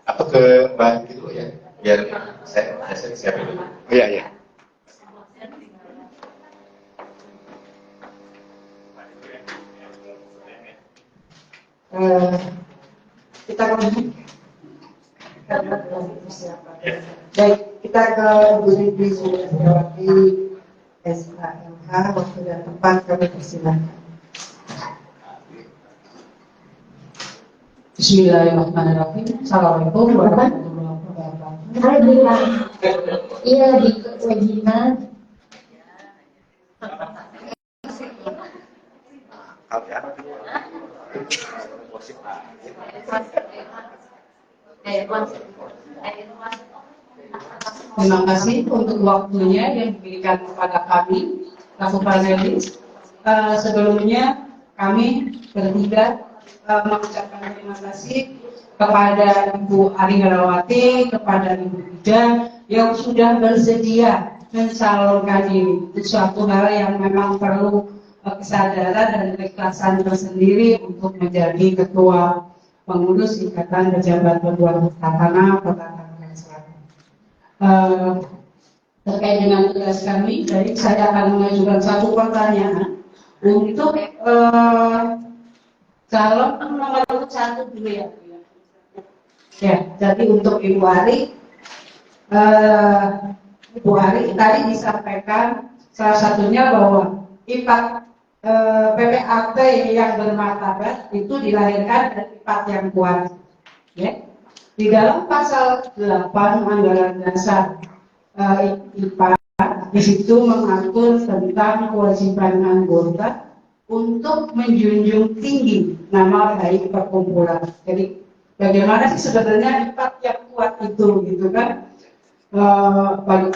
Atau ke Mbak dulu ya, biar saya siap dulu. Iya, iya. Kita kembali baik, kita ke Bu Ribri Sulistiawati SHMH, waktu dan tempat kami persilakan. Bismillahirrahmanirrahim. Assalamualaikum warahmatullahi wabarakatuh. Iya, di kewajiban. Terima kasih untuk waktunya yang diberikan kepada kami, selaku panelis. Sebelumnya kami bertiga mengucapkan terima kasih kepada Ibu Ari Garawati, kepada Ibu Ida yang sudah bersedia mencalonkan diri. Itu suatu hal yang memang perlu kesadaran dan keikhlasan tersendiri untuk menjadi ketua pengurus Ikatan Pejabat Pembuat Tatanan Kota Tangerang Selatan. Terkait dengan tugas kami, jadi saya akan mengajukan satu pertanyaan untuk calon nomor 1 dulu ya. Ya, jadi untuk Ibu Ari, tadi disampaikan salah satunya bahwa IPAT PPAT yang bermartabat itu dilahirkan dari IPAT yang kuat. Ya. Di dalam pasal 8 Anggaran Dasar IPAT, di situ mengatur tentang kewajiban anggota untuk menjunjung tinggi nama baik perkumpulan. Jadi bagaimana sih sebenarnya IPAT yang kuat itu, gitu kan?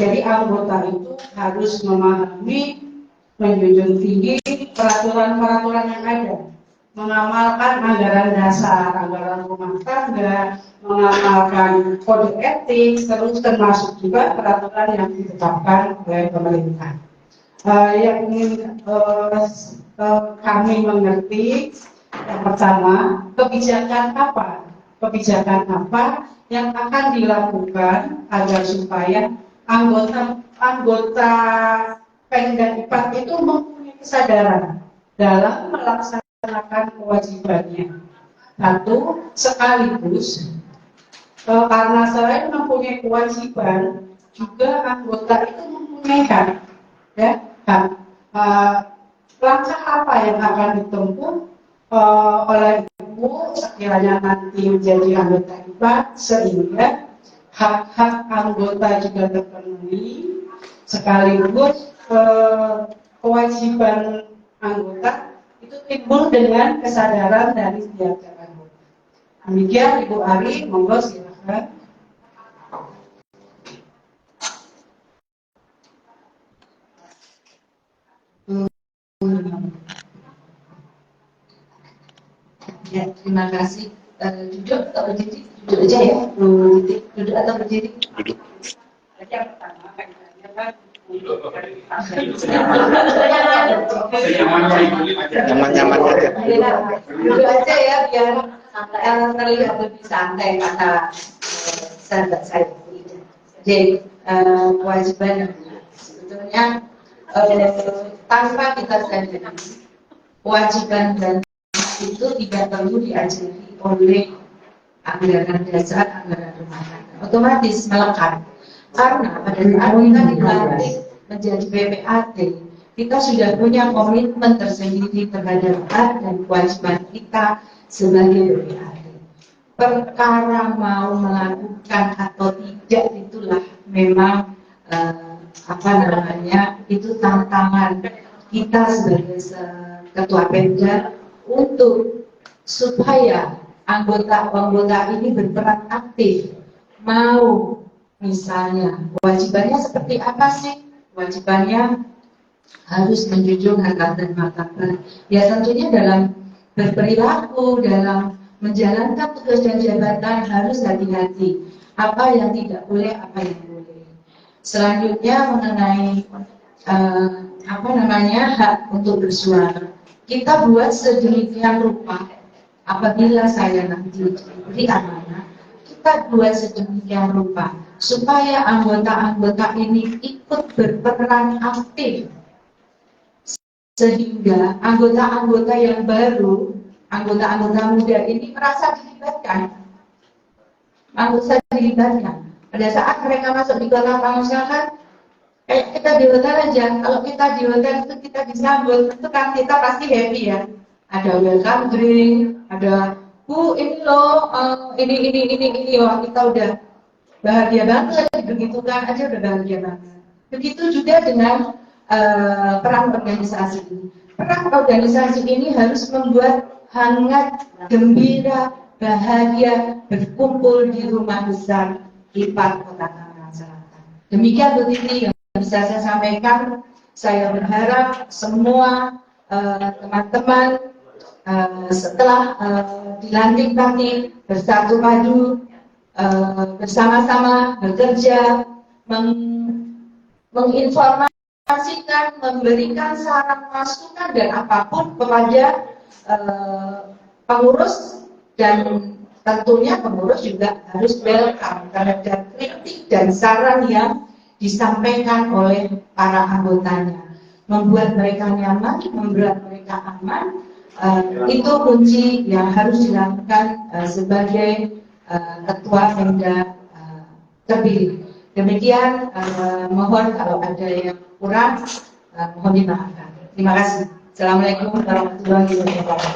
Jadi anggota itu harus memahami, menjunjung tinggi peraturan-peraturan yang ada, mengamalkan anggaran dasar, anggaran rumah tangga, mengamalkan kode etik, terus termasuk juga peraturan yang ditetapkan oleh pemerintah. Yang ingin kami mengerti, yang pertama, kebijakan apa yang akan dilakukan agar supaya anggota Pemda IPAT itu mempunyai kesadaran dalam melaksanakan kewajibannya. Satu, sekaligus karena selain mempunyai kewajiban, juga anggota itu mempunyai hak. Ya, hak. Langkah apa yang akan ditempuh oleh Ibu sekiranya nanti menjadi anggota IPAT sehingga hak-hak anggota juga terpenuhi, sekaligus kewajiban anggota itu timbul dengan kesadaran dari setiap anggota. Demikian Ibu Ari, monggo silakan. Ya, terima kasih. Duduk atau berdiri? Duduk aja ya. Duduk atau berdiri? Duduk. Yang pertama, Nyaman-nyaman aja. Dulu aja ya biar terlihat lebih santai kata sahabat saya. Jadi kewajiban sebetulnya tanpa kita sadari kewajiban dan itu tidak perlu diajari oleh anggaran dasar, anggaran rumah tangga, otomatis melekat. Karena pada saat kita dilantik menjadi PPAT, kita sudah punya komitmen tersendiri terhadap hak dan kewajiban kita sebagai PPAT. Perkara mau melakukan atau tidak itulah memang itu tantangan kita sebagai ketua Pemda untuk supaya anggota-anggota ini berperan aktif. Mau misalnya kewajibannya seperti apa sih? Kewajibannya harus menjunjung harkat dan martabat. Ya tentunya dalam berperilaku, dalam menjalankan tugas dan jabatan harus hati-hati. Apa yang tidak boleh, apa yang boleh. Selanjutnya mengenai hak untuk bersuara. Kita buat sedemikian rupa. Apabila saya nanti diberi amanah, kita buat sedemikian rupa supaya anggota-anggota ini ikut berperan aktif, sehingga anggota-anggota yang baru, anggota-anggota muda ini merasa dilibatkan. Pada saat mereka masuk di kota pengusahaan, kayak kita di hotel aja. Kalau kita di hotel itu kita disambut, itu kan kita pasti happy ya. Ada welcome drink, ada ini loh, ini, wah kita udah bahagia banget. Begitu kan aja udah bahagia banget. Begitu juga dengan peran organisasi ini. Peran organisasi ini harus membuat hangat, gembira, bahagia, berkumpul di rumah besar IPAT Kota Tangerang Selatan. Demikian Bu Titi yang bisa saya sampaikan. Saya berharap semua teman-teman setelah dilantik nanti bersatu padu, bersama-sama bekerja, menginformasikan, memberikan saran masukan dan apapun kepada pengurus, dan tentunya pengurus juga harus welcome terhadap kritik dan saran yang disampaikan oleh para anggotanya, membuat mereka nyaman, membuat mereka aman. Itu kunci yang harus dilakukan sebagai ketua Pemda terpilih. Demikian, mohon kalau ada yang kurang, mohon dimaafkan. Terima kasih. Assalamualaikum warahmatullahi wabarakatuh.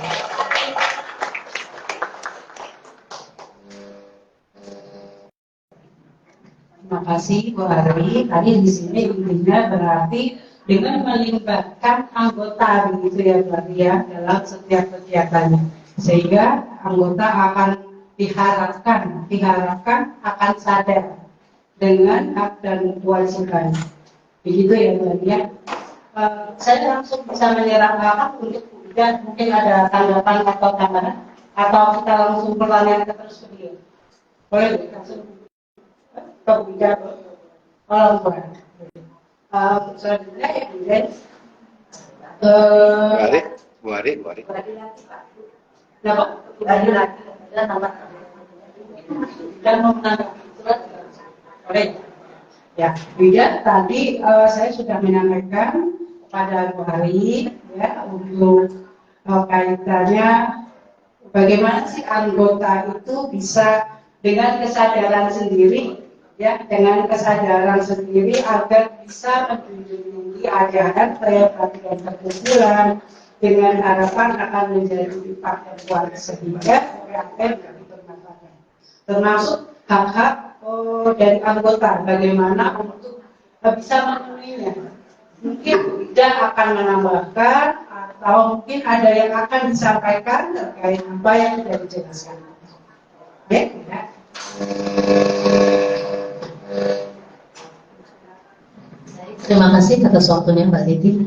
Terima kasih Bu Hari. Tadi di sini intinya berarti dengan melibatkan anggota begitu ya Bu Hari ya dalam setiap kegiatannya, sehingga anggota akan diharapkan akan sadar dengan hak dan kewajiban. Begitu ya Bu Hari ya. Saya langsung bisa menyerahkan untuk dan mungkin ada tanggapan atau tambahan, atau kita langsung pertanyaan terus ke beliau. Boleh langsung. Selanjutnya ya kemudian Bu Ari. Kenapa? Dan mau menanggapi surat. Boleh. Ya, Bida, tadi saya sudah menyampaikan kepada Bu Hari ya untuk kaitannya bagaimana sih anggota itu bisa dengan kesadaran sendiri ya, dengan kesadaran sendiri agar bisa menjunjung tinggi ajaran kreatif dan kebetulan dengan harapan akan menjadi IPAT yang kuat sehingga kreatif dari bermanfaat, termasuk hak-hak dari anggota bagaimana untuk bisa memenuhinya. Mungkin tidak akan menambahkan atau mungkin ada yang akan disampaikan terkait apa yang sudah dijelaskan. Ya. Terima kasih atas waktunya Mbak Titi.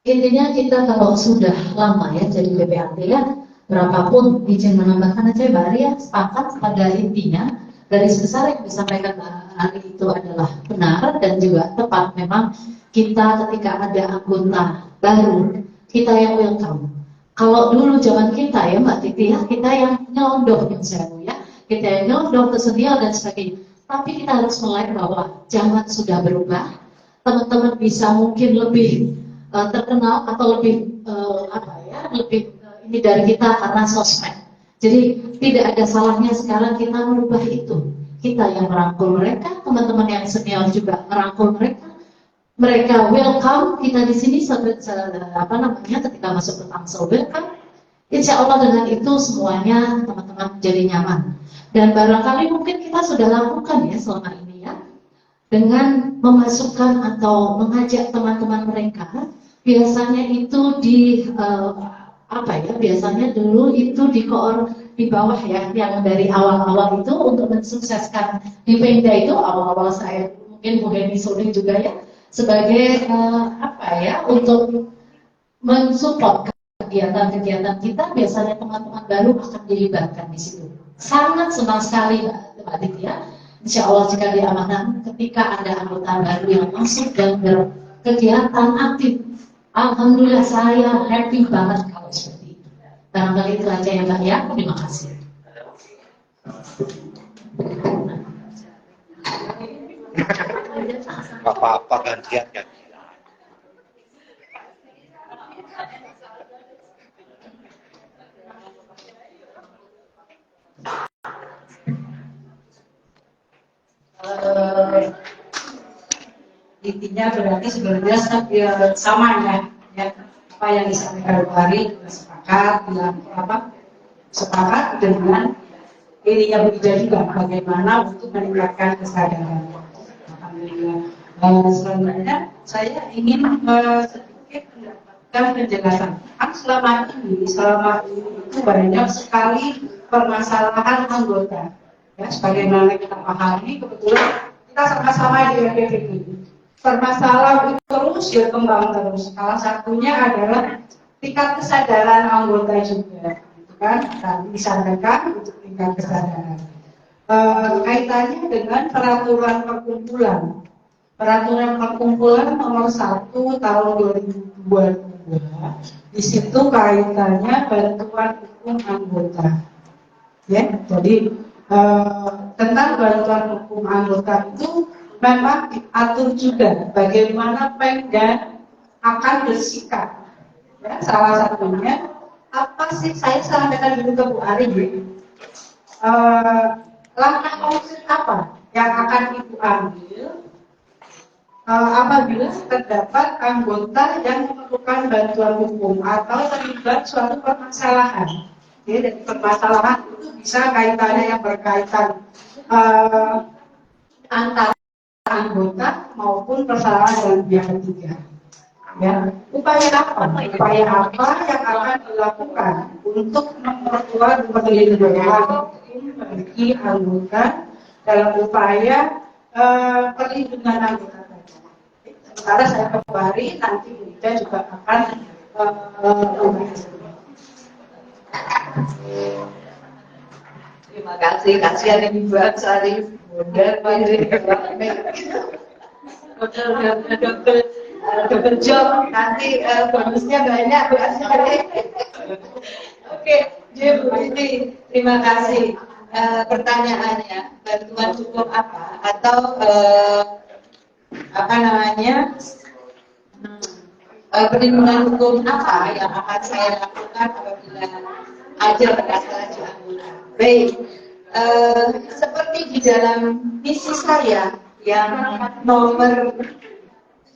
Intinya kita kalau sudah lama ya jadi PPAT ya, berapapun izin menambahkan aja Mbak Ria, sepakat pada intinya garis besar yang disampaikan Mbak Ali itu adalah benar dan juga tepat. Memang kita ketika ada anggota baru, kita yang welcome. Kalau dulu zaman kita ya Mbak Titi ya, kita yang nyelondoh ya, kita yang nyelondoh tersedia dan sebagainya. Tapi kita harus melek bahwa zaman sudah berubah. Teman-teman bisa mungkin lebih terkenal atau lebih lebih ini dari kita karena sosmed. Jadi tidak ada salahnya sekarang kita merubah itu. Kita yang merangkul mereka, teman-teman yang senior juga merangkul mereka. Mereka welcome kita di sini ketika masuk ke Tangsel welcome. Insya Allah dengan itu semuanya teman-teman jadi nyaman. Dan barangkali mungkin kita sudah lakukan ya selama ini ya, dengan memasukkan atau mengajak teman-teman mereka. Biasanya itu biasanya dulu itu di bawah ya, yang dari awal-awal itu untuk mensukseskan di Pemda itu awal-awal saya mungkin Bu Heni Suri juga ya sebagai untuk mensupport kegiatan-kegiatan kita. Biasanya teman-teman baru akan dilibatkan di situ. Sangat senang sekali Mbak Titi ya. Insya Allah jika diamankan ketika ada anggota baru yang masuk dan berkegiatan aktif, alhamdulillah saya happy banget kalau seperti itu. Barangkali itu aja ya Mbak ya. Terima kasih. Apa-apa gantian kan. Intinya berarti sebenarnya sama ya apa yang disampaikan Bu Ari sepakat dengan ininya Bu Ida juga bagaimana untuk meningkatkan kesadaran. Alhamdulillah. Selanjutnya saya ingin sedikit mendapatkan penjelasan. Selama ini itu banyak sekali permasalahan anggota. Ya, sebagaimana kita pahami, kebetulan kita sama-sama di RPPD. Permasalahan itu terus berkembang terus. Salah satunya adalah tingkat kesadaran anggota juga, gitu kan? Tadi disampaikan untuk tingkat kesadaran. Kaitannya dengan peraturan perkumpulan. Peraturan perkumpulan nomor 1 tahun 2022. Di situ kaitannya bantuan hukum anggota. Ya, jadi tentang bantuan hukum anggota itu memang diatur juga bagaimana Pemda akan bersikap. Ya, salah satunya apa sih saya sampaikan dulu ke Bu Ari langkah konkret apa yang akan Ibu ambil apabila terdapat anggota yang memerlukan bantuan hukum atau terlibat suatu permasalahan. Ya, dan permasalahan itu bisa kaitannya yang berkaitan antara anggota maupun permasalahan dengan pihak ketiga. Ya, upaya apa yang akan dilakukan untuk memperkuat perlindungan bagi anggota dalam upaya perlindungan anggota tadi. Sementara saya kembali nanti kita juga akan membahas. Terima kasih, kasihan ini buat Sarif Bunda double job, nanti bonusnya banyak Bu Sarif. Oke, Bu Titi, terima kasih. Pertanyaannya, bantuan hukum apa atau perlindungan hukum apa yang akan saya lakukan apabila ada masalah di anggota? Baik, seperti di dalam misi saya yang nomor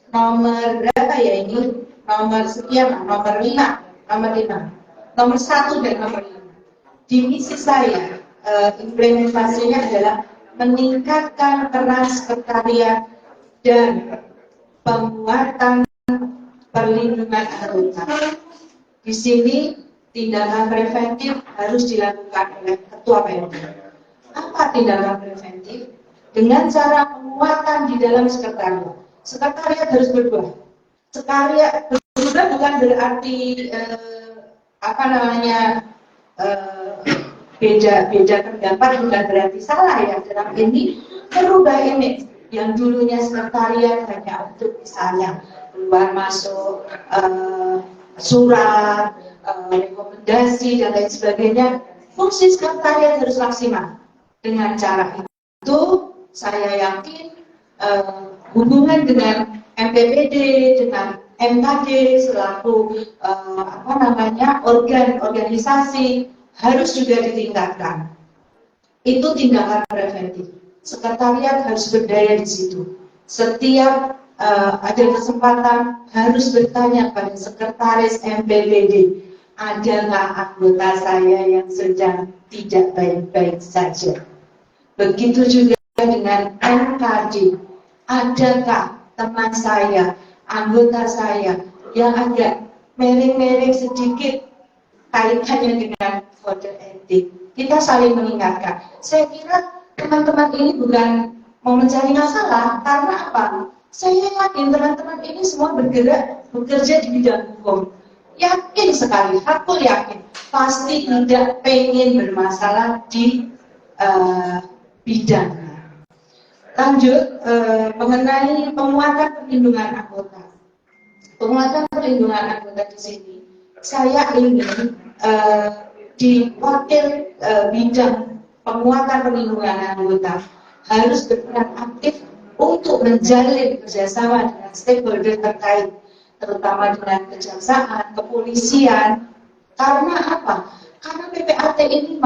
berapa ya ini? Nomor sekian, nomor 5, nomor 1 dan nomor 5. Di misi saya implementasinya adalah meningkatkan peran sekretariat dan penguatan perlindungan anggota. Di sini tindakan preventif harus dilakukan oleh Ketua Pemda. Apa tindakan preventif? Dengan cara penguatan di dalam sekretariat. Sekretariat harus berubah. Sekretariat berubah bukan berarti beda pendapat bukan berarti salah ya dalam ini merubah image yang dulunya sekretariat hanya untuk misalnya keluar masuk surat, rekomendasi dan lain sebagainya. Fungsi sekretariat harus maksimal. Dengan cara itu saya yakin hubungan dengan MPPD, dengan MKD selaku organ organisasi harus juga ditingkatkan. Itu tindakan preventif. Sekretariat harus berdaya di situ. Setiap ada kesempatan harus bertanya pada sekretaris MPPD, adakah anggota saya yang sedang tidak baik-baik saja. Begitu juga dengan MKD, adakah teman saya, anggota saya yang agak mereng-mereng sedikit kaitannya dengan kode etik. Kita saling mengingatkan. Saya kira teman-teman ini bukan mau mencari masalah, karena apa? Saya yakin teman-teman ini semua bekerja di bidang hukum. Yakin sekali, aku yakin pasti tidak pengen bermasalah di bidangnya. Lanjut mengenai penguatan perlindungan anggota. Penguatan perlindungan anggota di sini, saya ingin di wakil bidang penguatan perlindungan anggota harus berperan aktif untuk menjalin kerjasama dengan stakeholder terkait, terutama dengan kejaksaan, kepolisian. Karena apa? Karena PPAT ini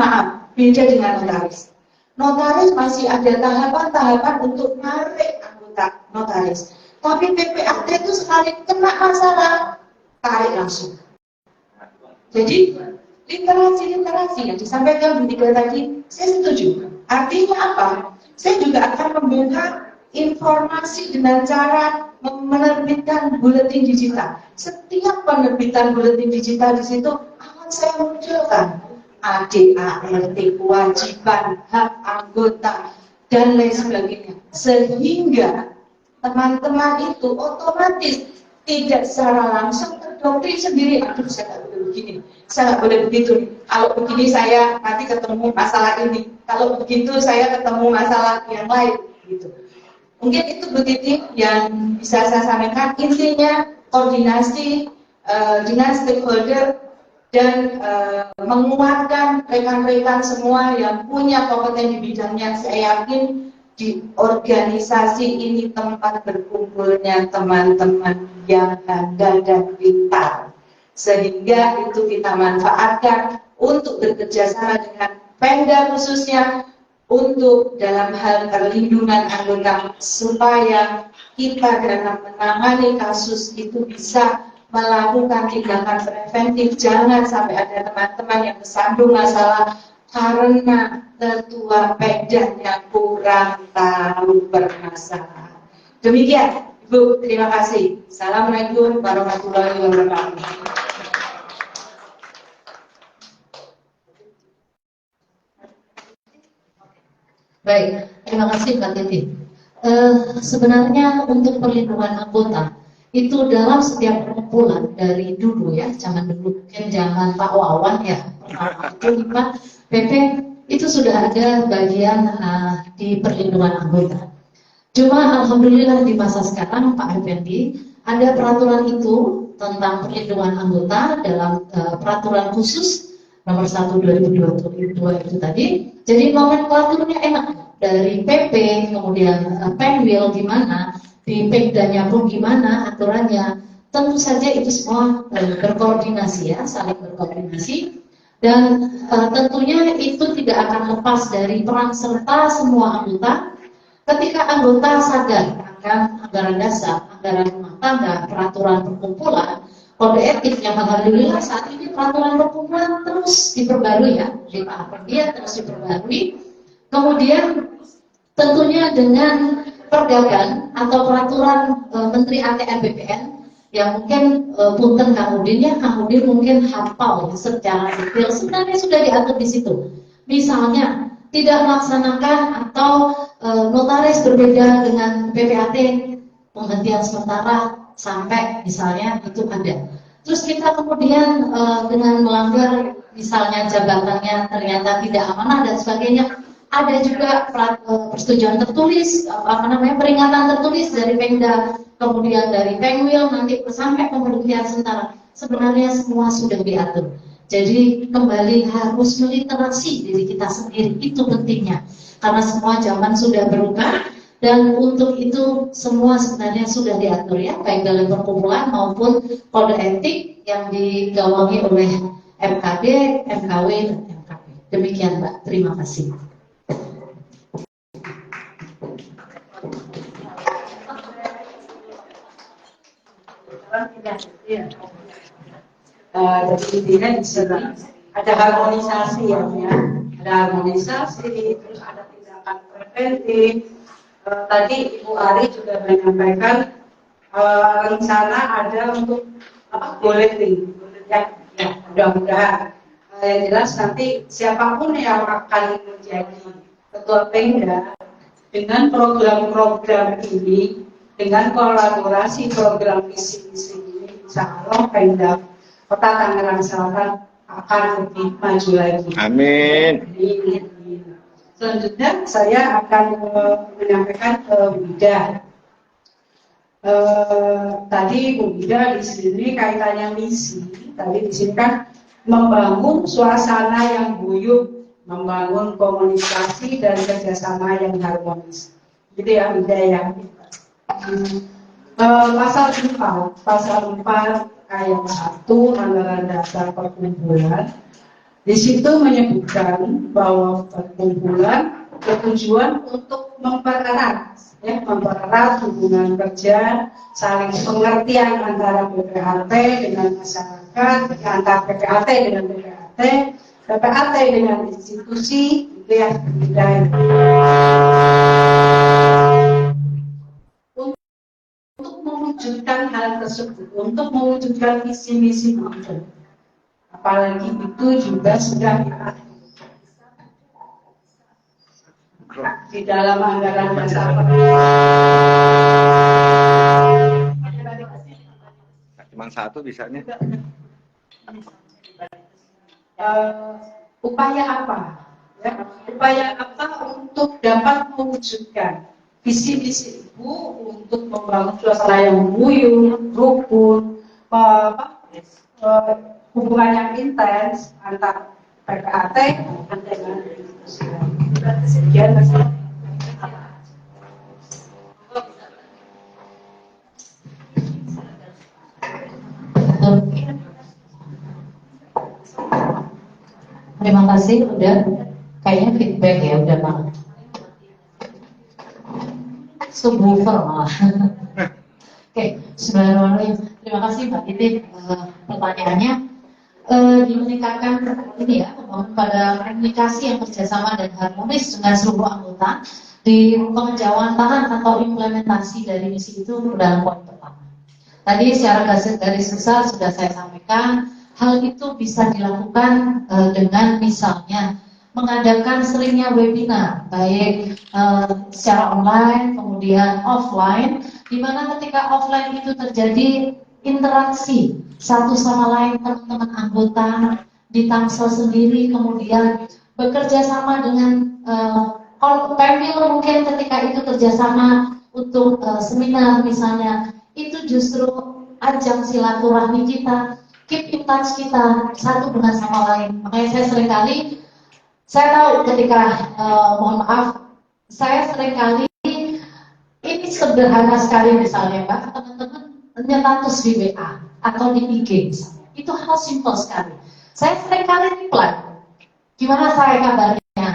beda dengan notaris. Notaris masih ada tahapan-tahapan untuk menarik anggota notaris. Tapi PPAT itu sekali kena masalah, tarik langsung. Jadi literasi yang disampaikan Bu Tika tadi, saya setuju. Artinya apa? Saya juga akan membuka informasi dengan cara menerbitkan buletin digital. Setiap penerbitan buletin digital di situ akan saya munculkan ADART, kewajiban, hak anggota, dan lain sebagainya. Sehingga teman-teman itu otomatis tidak secara langsung terdoktrin sendiri. Aduh, saya nggak boleh begini, saya nggak boleh begitu. Kalau begini saya nanti ketemu masalah ini. Kalau begitu saya ketemu masalah yang lain. Gitu. Mungkin itu Bu Titi yang bisa saya sampaikan. Intinya koordinasi dengan stakeholder dan menguatkan rekan-rekan semua yang punya kompeten di bidangnya. Saya yakin di organisasi ini tempat berkumpulnya teman-teman yang handal dan pintar, sehingga itu kita manfaatkan untuk bekerja sama dengan Pemda khususnya untuk dalam hal perlindungan anggota, supaya kita dalam menangani kasus itu bisa melakukan tindakan preventif. Jangan sampai ada teman-teman yang tersandung masalah karena ketua Pemdanya kurang tahu permasalahan. Demikian, Ibu, terima kasih. Assalamualaikum warahmatullahi wabarakatuh. Baik, terima kasih Mbak Titi. Sebenarnya untuk perlindungan anggota itu dalam setiap perkumpulan dari dulu ya, zaman dulu mungkin zaman Pak Wawan ya, itu 5 PP itu sudah ada bagian di perlindungan anggota. Cuma alhamdulillah di masa sekarang Pak Effendi ada peraturan itu tentang perlindungan anggota dalam peraturan khusus nomor 1 2022 itu tadi. Jadi nomenklaturnya enak, dari PP kemudian Penwil gimana, di Pemdanya pun gimana aturannya. Tentu saja itu semua berkoordinasi ya, saling berkoordinasi, dan tentunya itu tidak akan lepas dari peran serta semua anggota. Ketika anggota sadar akan anggaran dasar, anggaran rumah tangga, peraturan perkumpulan, kode etik yang alhamdulillah saat ini peraturan perkumpulan terus diperbarui ya, di Pak Perdia terus diperbarui. Kemudian tentunya dengan perdagang atau peraturan Menteri ATR BPN yang mungkin punten Kang Udin ya, Kang Udin mungkin hafal ya, secara detail sebenarnya sudah diatur di situ. Misalnya tidak melaksanakan atau notaris berbeda dengan PPAT, penghentian sementara sampai misalnya itu ada. Terus kita kemudian dengan melanggar misalnya jabatannya ternyata tidak amanah dan sebagainya, ada juga persetujuan tertulis, peringatan tertulis dari Pemda, kemudian dari Pengwil, nanti sampai pembuktian sementara. Sebenarnya semua sudah diatur. Jadi kembali harus meliterasi diri kita sendiri, itu pentingnya. Karena semua zaman sudah berubah, dan untuk itu semua sebenarnya sudah diatur ya, baik dalam perkumpulan maupun kode etik yang digawangi oleh MKD, MKW, dan MKP. Demikian Mbak, terima kasih. Jadi intinya di sini ada harmonisasi ya, ada harmonisasi, terus ada tindakan preventif. Tadi Ibu Ari juga menyampaikan rencana ada untuk bulletin ya, mudah-mudahan yang jelas nanti siapapun yang akan menjadi ketua Pemda dengan program-program ini, dengan kolaborasi program visi-misi ini, insya Allah Pemda Kota Tangerang Selatan akan lebih maju lagi. Amin. Selanjutnya saya akan menyampaikan ke Bu Ida. Tadi Bu Ida di sini kaitannya misi. Tadi di sini kan membangun suasana yang guyup, membangun komunikasi dan kerjasama yang harmonis. Gitu ya Bu Ida ya. Pasal 4 ayat 1 anggaran dasar perkumpulan di situ menyebutkan bahwa perkumpulan bertujuan untuk mempererat hubungan kerja, saling pengertian antara PPAT dengan masyarakat, antara PPAT dengan PPAT dengan institusi, itu ya. Untuk mewujudkan hal tersebut, untuk mewujudkan visi-misi itu, apalagi itu juga sudah di dalam anggaran dasar. Cuma satu bisanya. Upaya apa? Ya, upaya apa untuk dapat mewujudkan visi-misi Ibu untuk membangun suasana yang guyup, rukun, hubungan yang intens antar PPAT dengan institusi. Sekian. Terima kasih, udah kayaknya feedback ya, udah banget. Subwoofer malah. Oke, Bismillahirrahmanirrahim. Terima kasih Mbak Titi pertanyaannya. Meningkatkan ini ya, pada komunikasi yang kerjasama dan harmonis dengan seluruh anggota di penjauhan atau implementasi dari misi itu dalam poin pertama. Tadi secara garis besar sudah saya sampaikan, hal itu bisa dilakukan dengan misalnya mengadakan seringnya webinar, baik secara online, kemudian offline, di mana ketika offline itu terjadi interaksi satu sama lain teman-teman anggota di Tangsel sendiri, kemudian bekerja sama dengan Pemil mungkin ketika itu kerjasama untuk seminar misalnya, itu justru ajang silaturahmi kita, keep in touch kita satu dengan sama lain. Makanya saya tahu ketika mohon maaf, saya seringkali ini sederhana sekali misalnya Mbak, teman-teman nyetatus di WA atau di IG misalnya. Itu hal simpel sekali. Saya seringkali reply, gimana saya kabarnya?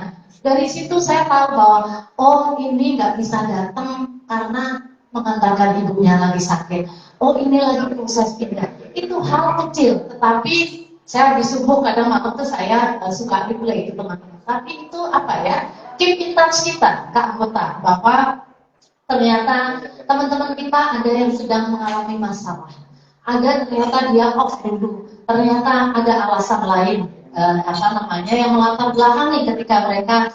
Dari situ saya tahu bahwa oh ini nggak bisa datang karena mengantarkan ibunya lagi sakit. Oh ini lagi proses pindah. Itu hal kecil, tetapi saya habis subuh kadang malam tuh saya suka replay itu teman-teman. Tapi itu apa ya? Keep in touch kita ke anggota bahwa ternyata teman-teman kita ada yang sedang mengalami masalah. Ada ternyata dia off dulu. Ternyata ada alasan lain yang melatar belakangi ketika mereka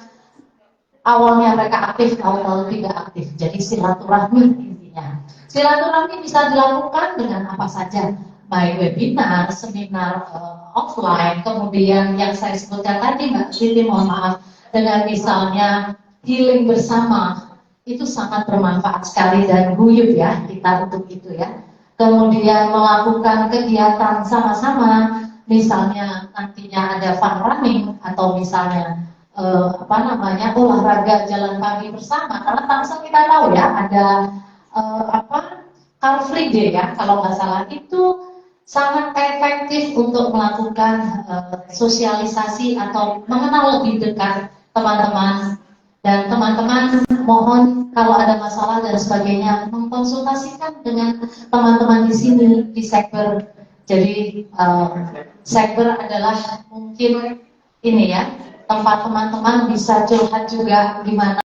awalnya mereka aktif, lalu tidak aktif. Jadi silaturahmi intinya. Silaturahmi bisa dilakukan dengan apa saja. baik webinar, seminar offline, kemudian yang saya sebutkan tadi Mbak Siti, mohon maaf, dengan misalnya healing bersama, itu sangat bermanfaat sekali dan guyup ya kita untuk itu ya. Kemudian melakukan kegiatan sama-sama, misalnya nantinya ada fun running atau misalnya olahraga jalan pagi bersama. Karena Tangsel kita tahu ya ada Car Free Day ya kalau nggak salah, itu sangat efektif untuk melakukan sosialisasi atau mengenal lebih dekat teman-teman. Dan teman-teman mohon kalau ada masalah dan sebagainya mengkonsultasikan dengan teman-teman di sini di Sekber. Jadi Sekber adalah mungkin ini ya tempat teman-teman bisa curhat juga gimana